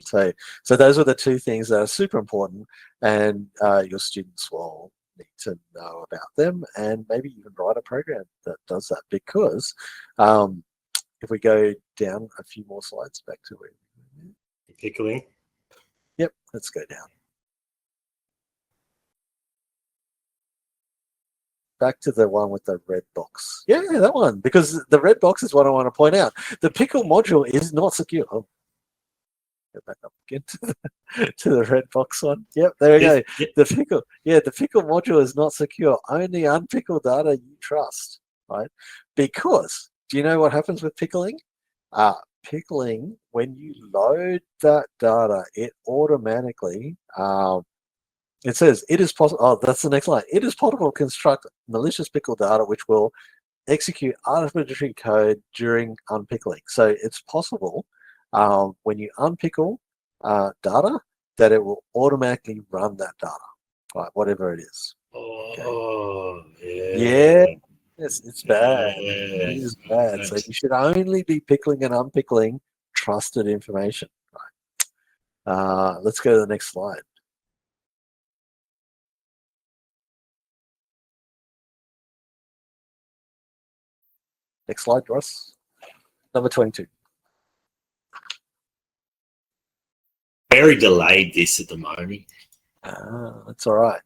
So those are the two things that are super important, and your students will need to know about them and maybe even write a program that does that, because if we go down a few more slides back to where pickling. Yep, let's go down. Back to the one with the red box. Yeah, that one, because the red box is what I want to point out. The pickle module is not secure. Oh. Go back up again to the red box one. Yep, there we go. Yep. The pickle module is not secure. Only unpickled data you trust, right? Because do you know what happens with pickling? Pickling, when you load that data, it automatically it says it is possible. Oh, that's the next line. It is possible to construct malicious pickle data which will execute arbitrary code during unpickling. So it's possible when you unpickle data that it will automatically run that data, right? Whatever it is. Oh, okay. Yeah. Yes, it's bad. Yeah. It is bad. So you should only be pickling and unpickling trusted information. Right. Let's go to the next slide. Next slide, Ross. Number 22. Very delayed this at the moment. That's all right.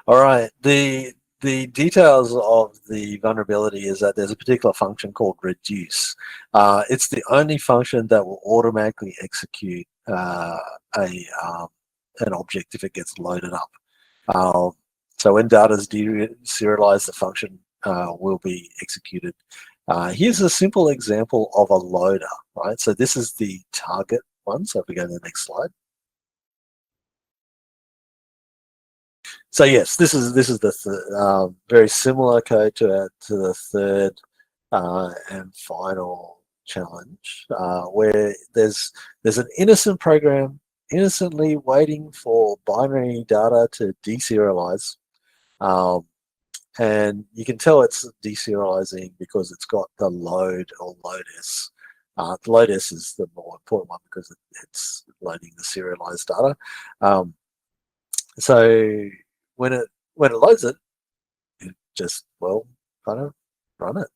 All right. The details of the vulnerability is that there's a particular function called reduce. It's the only function that will automatically execute an object if it gets loaded up. So when data is deserialized, the function will be executed. Here's a simple example of a loader, right? So this is the target one. So if we go to the next slide. So yes, this is the very similar code to the third and final challenge, where there's an innocent program innocently waiting for binary data to deserialize, and you can tell it's deserializing because it's got the load or load S The load S is the more important one because it's loading the serialized data. So when it loads it, it just, well, kind of run it.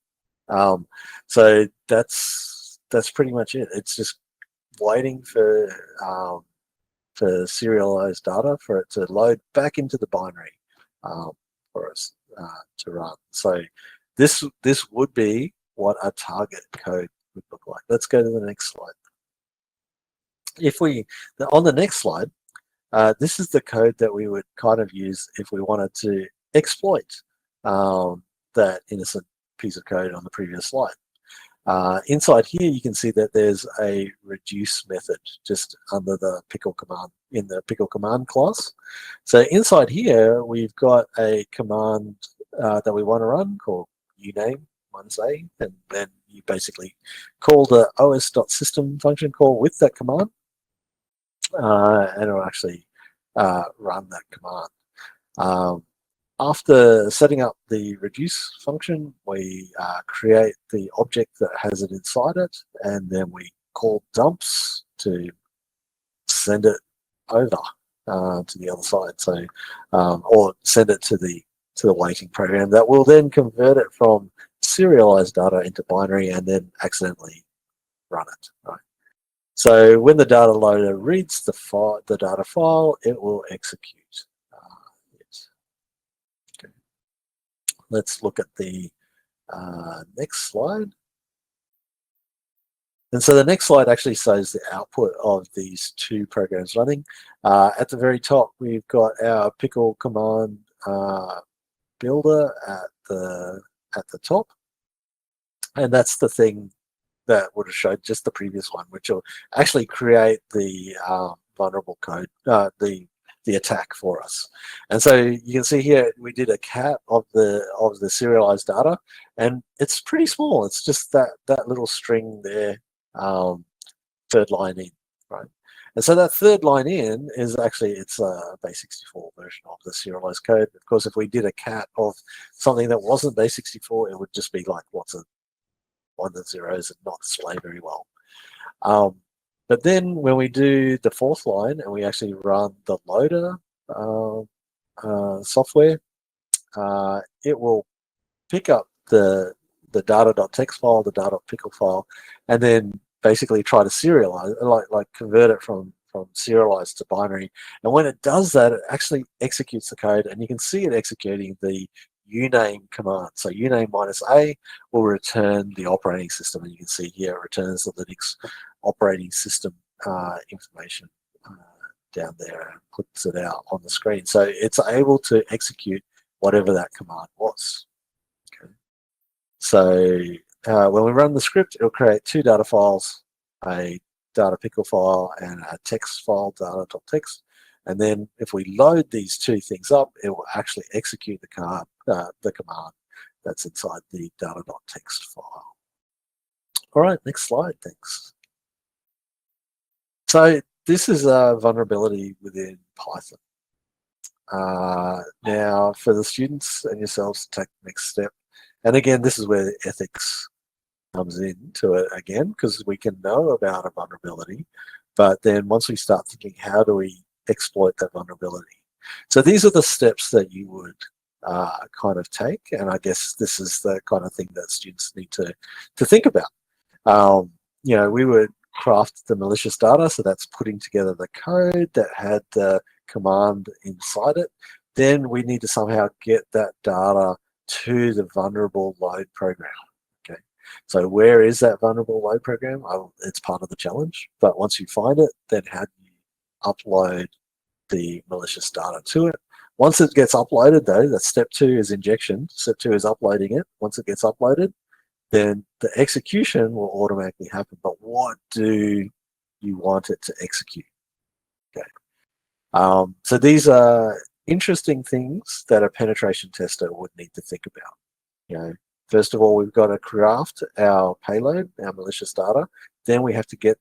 So that's pretty much it. It's just waiting for serialized data for it to load back into the binary for us to run. So this would be what a target code would look like. Let's go to the next slide. On the next slide, this is the code that we would kind of use if we wanted to exploit that innocent piece of code on the previous slide. Inside here, you can see that there's a reduce method just under the pickle command in the pickle command class. So inside here, we've got a command that we want to run called uname -a, and then you basically call the os.system function call with that command, and it'll actually run that command. After setting up the reduce function, we create the object that has it inside it, and then we call dumps to send it over to the other side. So, or send it to the waiting program that will then convert it from serialized data into binary and then accidentally run it. Right. So when the data loader reads the data file, it will execute it. Okay. Let's look at the next slide. And so the next slide actually shows the output of these two programs running. At the very top, we've got our pickle command builder at the top, and that's the thing that would have showed just the previous one, which will actually create the vulnerable code, the attack for us. And so you can see here we did a cat of the serialized data, and it's pretty small. It's just that little string there, third line in, right? And so that third line in is actually, it's a base64 version of the serialized code. Of course, if we did a cat of something that wasn't base64, it would just be like lots of ones and zeros and not display very well. But then when we do the fourth line and we actually run the loader software, it will pick up the data.txt file, the data.pickle file, and then basically try to serialize, like convert it from serialized to binary. And when it does that, it actually executes the code, and you can see it executing the uname command. So uname -a will return the operating system, and you can see here it returns the Linux operating system information down there and puts it out on the screen. So it's able to execute whatever that command was. Okay. So when we run the script, it'll create two data files, a data pickle file and a text file, data.txt. And then if we load these two things up, it will actually execute the command that's inside the data.txt file. All right, next slide, thanks. So this is a vulnerability within Python. Now, for the students and yourselves to take the next step, and again, this is where the ethics comes into it again, because we can know about a vulnerability, but then once we start thinking, how do we exploit that vulnerability? So these are the steps that you would kind of take, and I guess this is the kind of thing that students need to think about. You know, we would craft the malicious data, so that's putting together the code that had the command inside it. Then we need to somehow get that data to the vulnerable load program. Okay, so where is that vulnerable load program? It's part of the challenge, but once you find it, then how do you upload the malicious data to it? Once it gets uploaded, though, that's step 2 is injection. Step 2 is uploading it. Once it gets uploaded, then the execution will automatically happen. But what do you want it to execute? Okay. So these are interesting things that a penetration tester would need to think about. You know, first of all, we've got to craft our payload, our malicious data. Then we have to get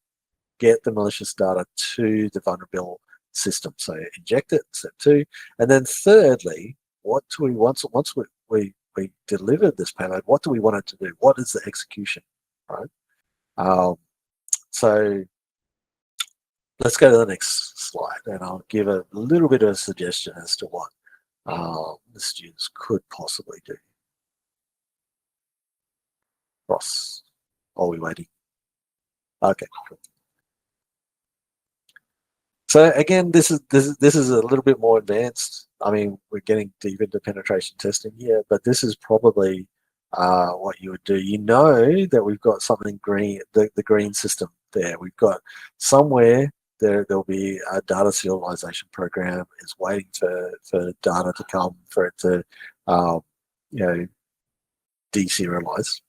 the malicious data to the vulnerable system. So inject it, step 2. And then thirdly, what do we once we delivered this payload, what do we want it to do? What is the execution, right? So let's go to the next slide, and I'll give a little bit of a suggestion as to what the students could possibly do. Ross, are we waiting? Okay, cool. So again, this is a little bit more advanced. I mean, we're getting deep into penetration testing here, but this is probably what you would do. You know that we've got something green, the green system there. We've got somewhere there'll be a data serialization program is waiting for data to come for it to you know, deserialize.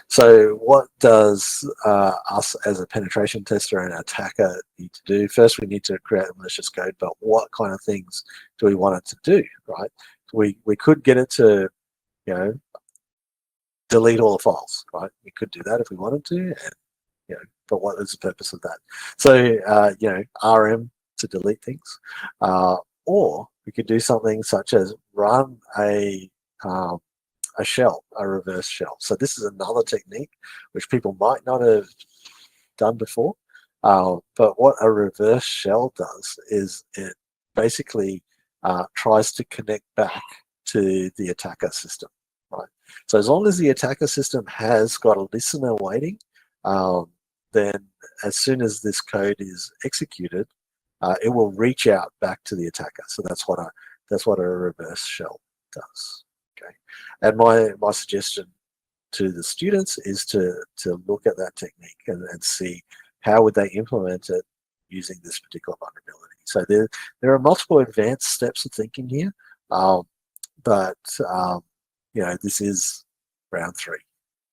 So what does us as a penetration tester and attacker need to do? First, we need to create a malicious code, but what kind of things do we want it to do, right? We could get it to, you know, delete all the files, right? We could do that if we wanted to, and, you know, but what is the purpose of that? So, you know, RM to delete things, or we could do something such as run a shell, a reverse shell. So this is another technique which people might not have done before. But what a reverse shell does is it basically tries to connect back to the attacker system, right? So as long as the attacker system has got a listener waiting, then as soon as this code is executed, it will reach out back to the attacker. So that's what a reverse shell does. Okay, and my suggestion to the students is to look at that technique and see how would they implement it using this particular vulnerability. So there are multiple advanced steps of thinking here, but you know, this is round 3.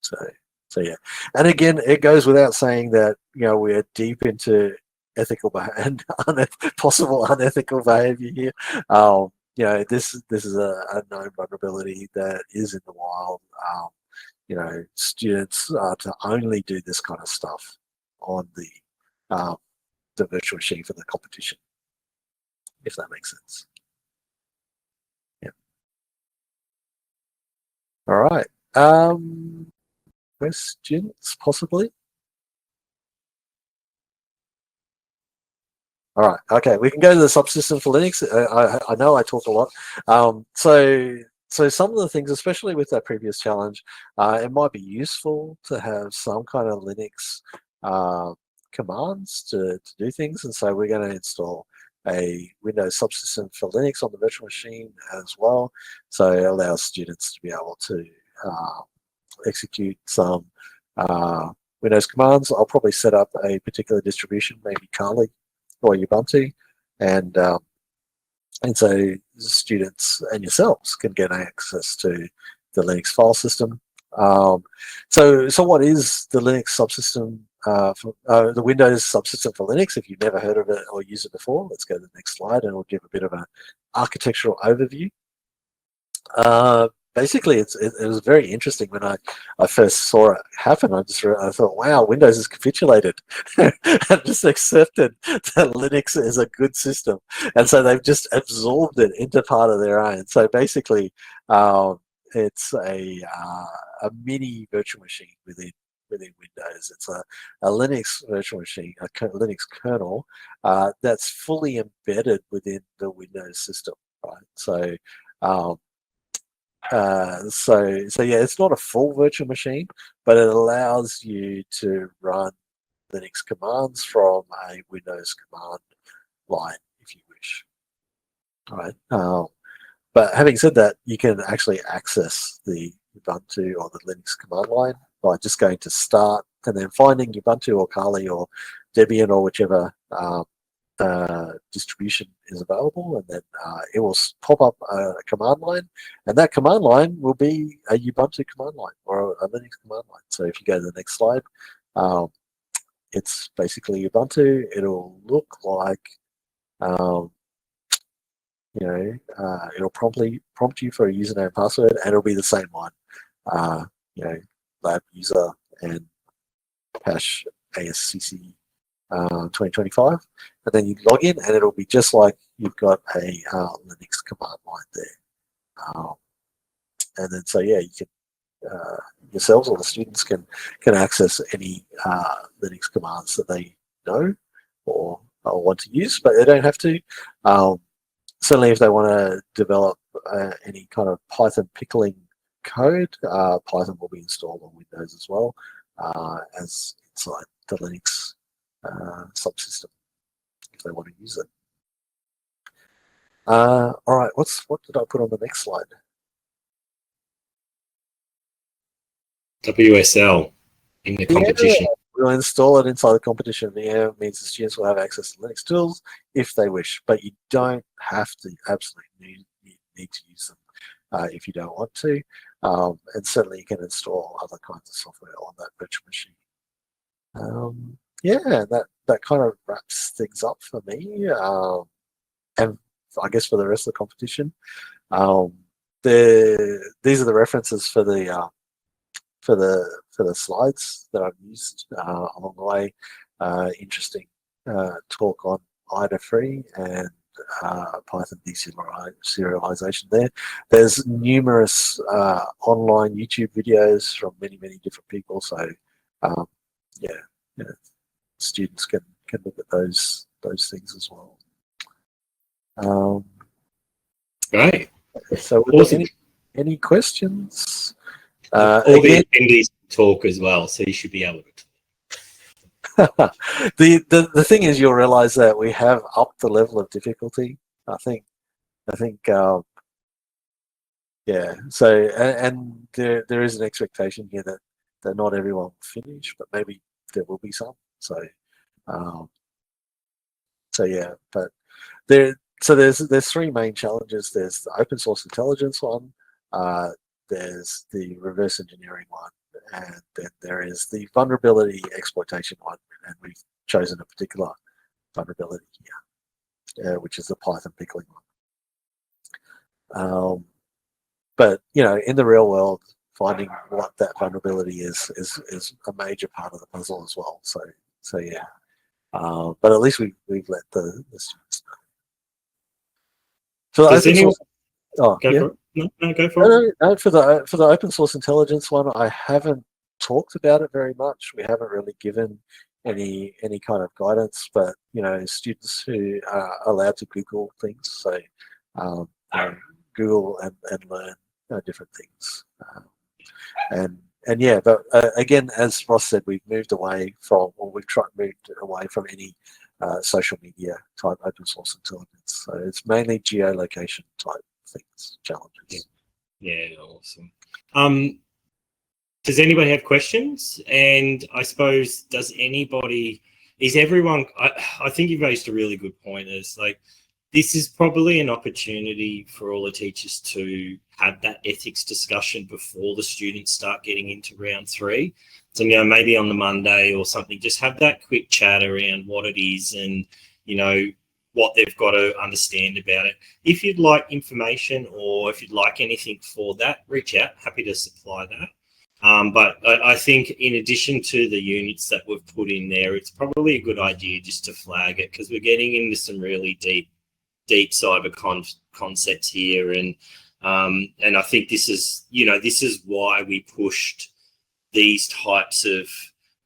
So yeah, and again, it goes without saying that, you know, we're deep into ethical and possible unethical behavior here. You know, this is a known vulnerability that is in the wild. You know, students are to only do this kind of stuff on the virtual machine for the competition, if that makes sense. Yeah. All right. Questions, possibly? All right. Okay, we can go to the subsystem for Linux. I know I talk a lot. So some of the things, especially with that previous challenge, it might be useful to have some kind of Linux commands to do things. And so we're going to install a Windows subsystem for Linux on the virtual machine as well. So it allows students to be able to execute some Windows commands. I'll probably set up a particular distribution, maybe Kali or Ubuntu, and so students and yourselves can get access to the Linux file system. So what is the Linux subsystem for the Windows subsystem for Linux? If you've never heard of it or used it before, let's go to the next slide, and we'll give a bit of an architectural overview. Basically, it was very interesting when I first saw it happen. I thought, wow, Windows has capitulated and just accepted that Linux is a good system, and so they've just absorbed it into part of their own. So basically, it's a mini virtual machine within Windows. It's a Linux virtual machine, a Linux kernel that's fully embedded within the Windows system, right? So so yeah, it's not a full virtual machine, but it allows you to run Linux commands from a Windows command line if you wish. All right. But having said that, you can actually access the Ubuntu or the Linux command line by just going to Start and then finding Ubuntu or Kali or Debian or whichever distribution is available, and then it will pop up a command line, and that command line will be a Ubuntu command line or a Linux command line. So if you go to the next slide, it's basically Ubuntu. It'll look like, you know, it'll prompt you for a username and password, and it'll be the same one. You know, lab user and hash ASCC 2025, and then you log in, and it'll be just like you've got a Linux command line there. And then so yeah, you can yourselves or the students can access any Linux commands that they know or want to use, but they don't have to. Certainly, if they want to develop any kind of Python pickling code, Python will be installed on Windows as well as inside the Linux subsystem if they want to use it. All right, what did I put on the next slide? WSL in the competition. Yeah, we'll install it inside the competition. Yeah, it means the students will have access to Linux tools if they wish, but you don't have to absolutely need to use them if you don't want to. And certainly you can install other kinds of software on that virtual machine. Yeah, that kind of wraps things up for me. And I guess for the rest of the competition, these are the references for the slides that I've used along the way. Interesting talk on IDA-free and Python deserialization there. There's numerous online YouTube videos from many different people, so yeah, students can look at those things as well. Great. So awesome. Any questions? All the attendees talk as well, so you should be able to. The thing is, you'll realize that we have upped the level of difficulty. I think yeah. So and there is an expectation here that not everyone will finish, but maybe there will be some. So yeah, but there's three main challenges. There's the open source intelligence one. There's the reverse engineering one, and then there is the vulnerability exploitation one, and we've chosen a particular vulnerability here, which is the Python pickling one. But in the real world, finding what that vulnerability is a major part of the puzzle as well. So yeah, but at least we've let the students know. So does anyone? Go for it. No, go for it. No, for the open source intelligence one, I haven't talked about it very much. We haven't really given any kind of guidance, but students who are allowed to Google things, so Google and learn different things, and yeah. But again, as Ross said, we've moved away from, or we've moved away from any social media type open source intelligence. So it's mainly geolocation type things, challenges. Yeah, awesome. Does anybody have questions? And I suppose, is everyone, I think you've raised a really good point. Is like, this is probably an opportunity for all the teachers to have that ethics discussion before the students start getting into round 3. So, maybe on the Monday or something, just have that quick chat around what it is and, what they've got to understand about it. If you'd like information or if you'd like anything for that, reach out. Happy to supply that. But I think in addition to the units that we've put in there, it's probably a good idea just to flag it, because we're getting into some really deep cyber concepts here. And I think this is why we pushed these types of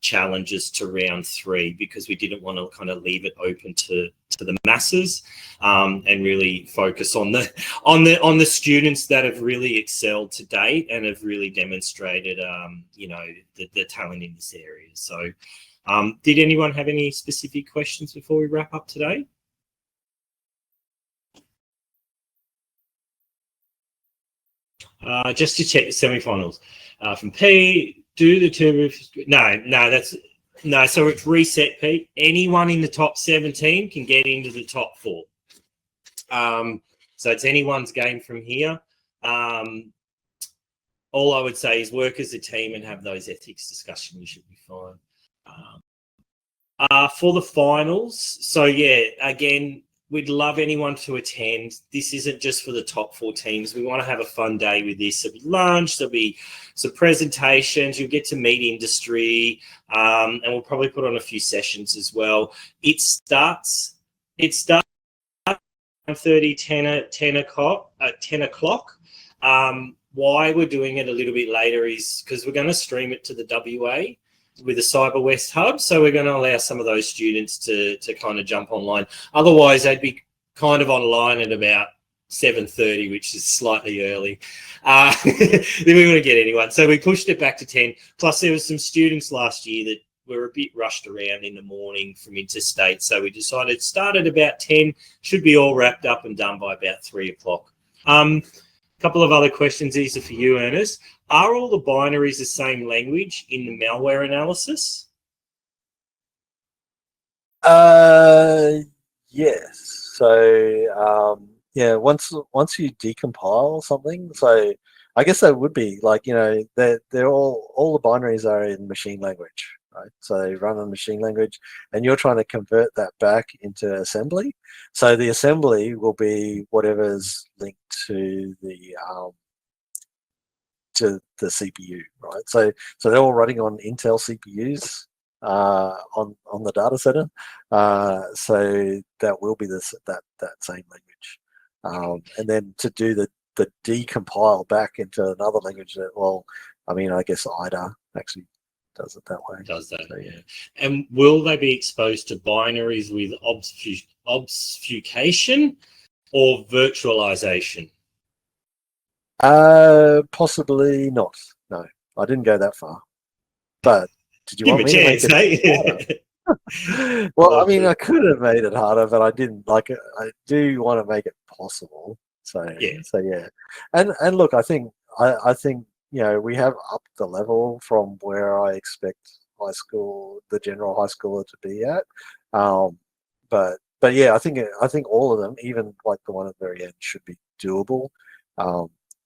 challenges to round 3, because we didn't want to kind of leave it open to the masses, and really focus on the students that have really excelled to date and have really demonstrated the talent in this area. So did anyone have any specific questions before we wrap up today? Just to check the semi-finals from P. Do the turbo? No. So it's reset, Pete. Anyone in the top 17 can get into the top 4. So it's anyone's game from here. All I would say is work as a team and have those ethics discussions. You should be fine. For the finals, so yeah, again, we'd love anyone to attend. This isn't just for the top 4 teams. We want to have a fun day with this. There'll be lunch, there'll be some presentations, you'll get to meet industry, and we'll probably put on a few sessions as well. It starts 9:30, 10 o'clock. why we're doing it a little bit later is because we're going to stream it to the WA with the Cyber West Hub. So we're going to allow some of those students to kind of jump online. Otherwise, they'd be kind of online at about 7:30, which is slightly early. Then we wouldn't get anyone. So we pushed it back to 10. Plus, there was some students last year that were a bit rushed around in the morning from interstate. So we decided to start at about 10, should be all wrapped up and done by about 3 o'clock. Couple of other questions. These are for you, Ernest. Are all the binaries the same language in the malware analysis? Yes. So yeah, once you decompile something, so I guess that would be like, you know, they're all the binaries are in machine language, right? So they run in machine language, and you're trying to convert that back into assembly. So the assembly will be whatever's linked to the CPU, right? So they're all running on Intel CPUs on the data center. So that will be that same language. And then to do the decompile back into another language that, well, I mean, I guess IDA actually does it that way. Does that, so, yeah. And will they be exposed to binaries with obfuscation or virtualization? Possibly not. No, I didn't go that far. But did you Give want a me chance, to make it harder? Well, I mean, I could have made it harder, but I didn't. Like, I do want to make it possible. So yeah. And look, I think you know, we have upped the level from where I expect the general high schooler to be at. But yeah, I think all of them, even like the one at the very end, should be doable.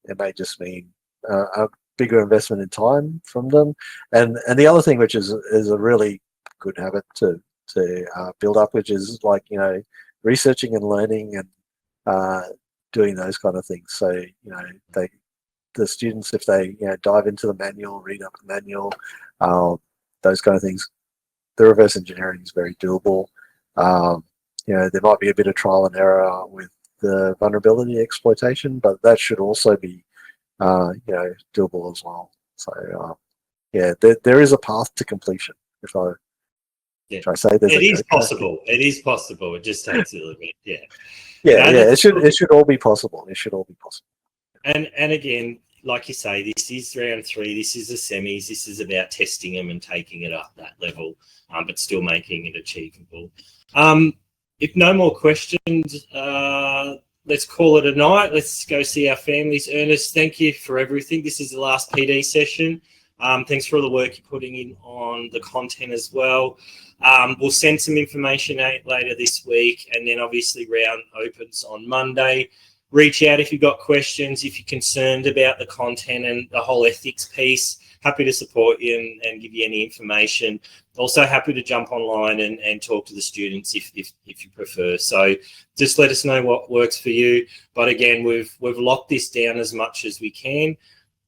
It may just mean a bigger investment in time from them. And the other thing, which is a really good habit to build up, which is like, you know, researching and learning and doing those kind of things. So, you know, the students, if they, you know, dive into the manual, read up the manual, those kind of things, the reverse engineering is very doable. You know, there might be a bit of trial and error with the vulnerability exploitation, but that should also be, you know, doable as well. So yeah, there is a path to completion. If I say there's it is possible. It is possible. It just takes a little bit. Yeah. Yeah. It should all be possible. It should all be possible. And again, like you say, this is round 3. This is the semis. This is about testing them and taking it up that level, but still making it achievable. If no more questions, let's call it a night. Let's go see our families. Ernest, thank you for everything. This is the last PD session. Thanks for all the work you're putting in on the content as well. We'll send some information out later this week, and then obviously round opens on Monday. Reach out if you've got questions, if you're concerned about the content and the whole ethics piece. Happy to support you and give you any information. Also happy to jump online and talk to the students if you prefer. So just let us know what works for you. But again, we've locked this down as much as we can.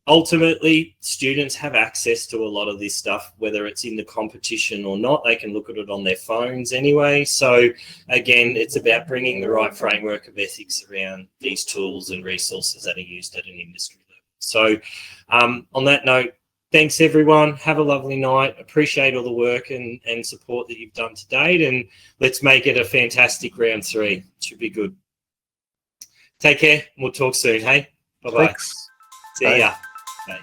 Ultimately, students have access to a lot of this stuff, whether it's in the competition or not. They can look at it on their phones anyway. So again, it's about bringing the right framework of ethics around these tools and resources that are used at an industry level. So on that note, thanks everyone. Have a lovely night. Appreciate all the work and support that you've done to date, and let's make it a fantastic round 3. Should be good. Take care. We'll talk soon. Hey, bye-bye. Thanks. See ya. Bye.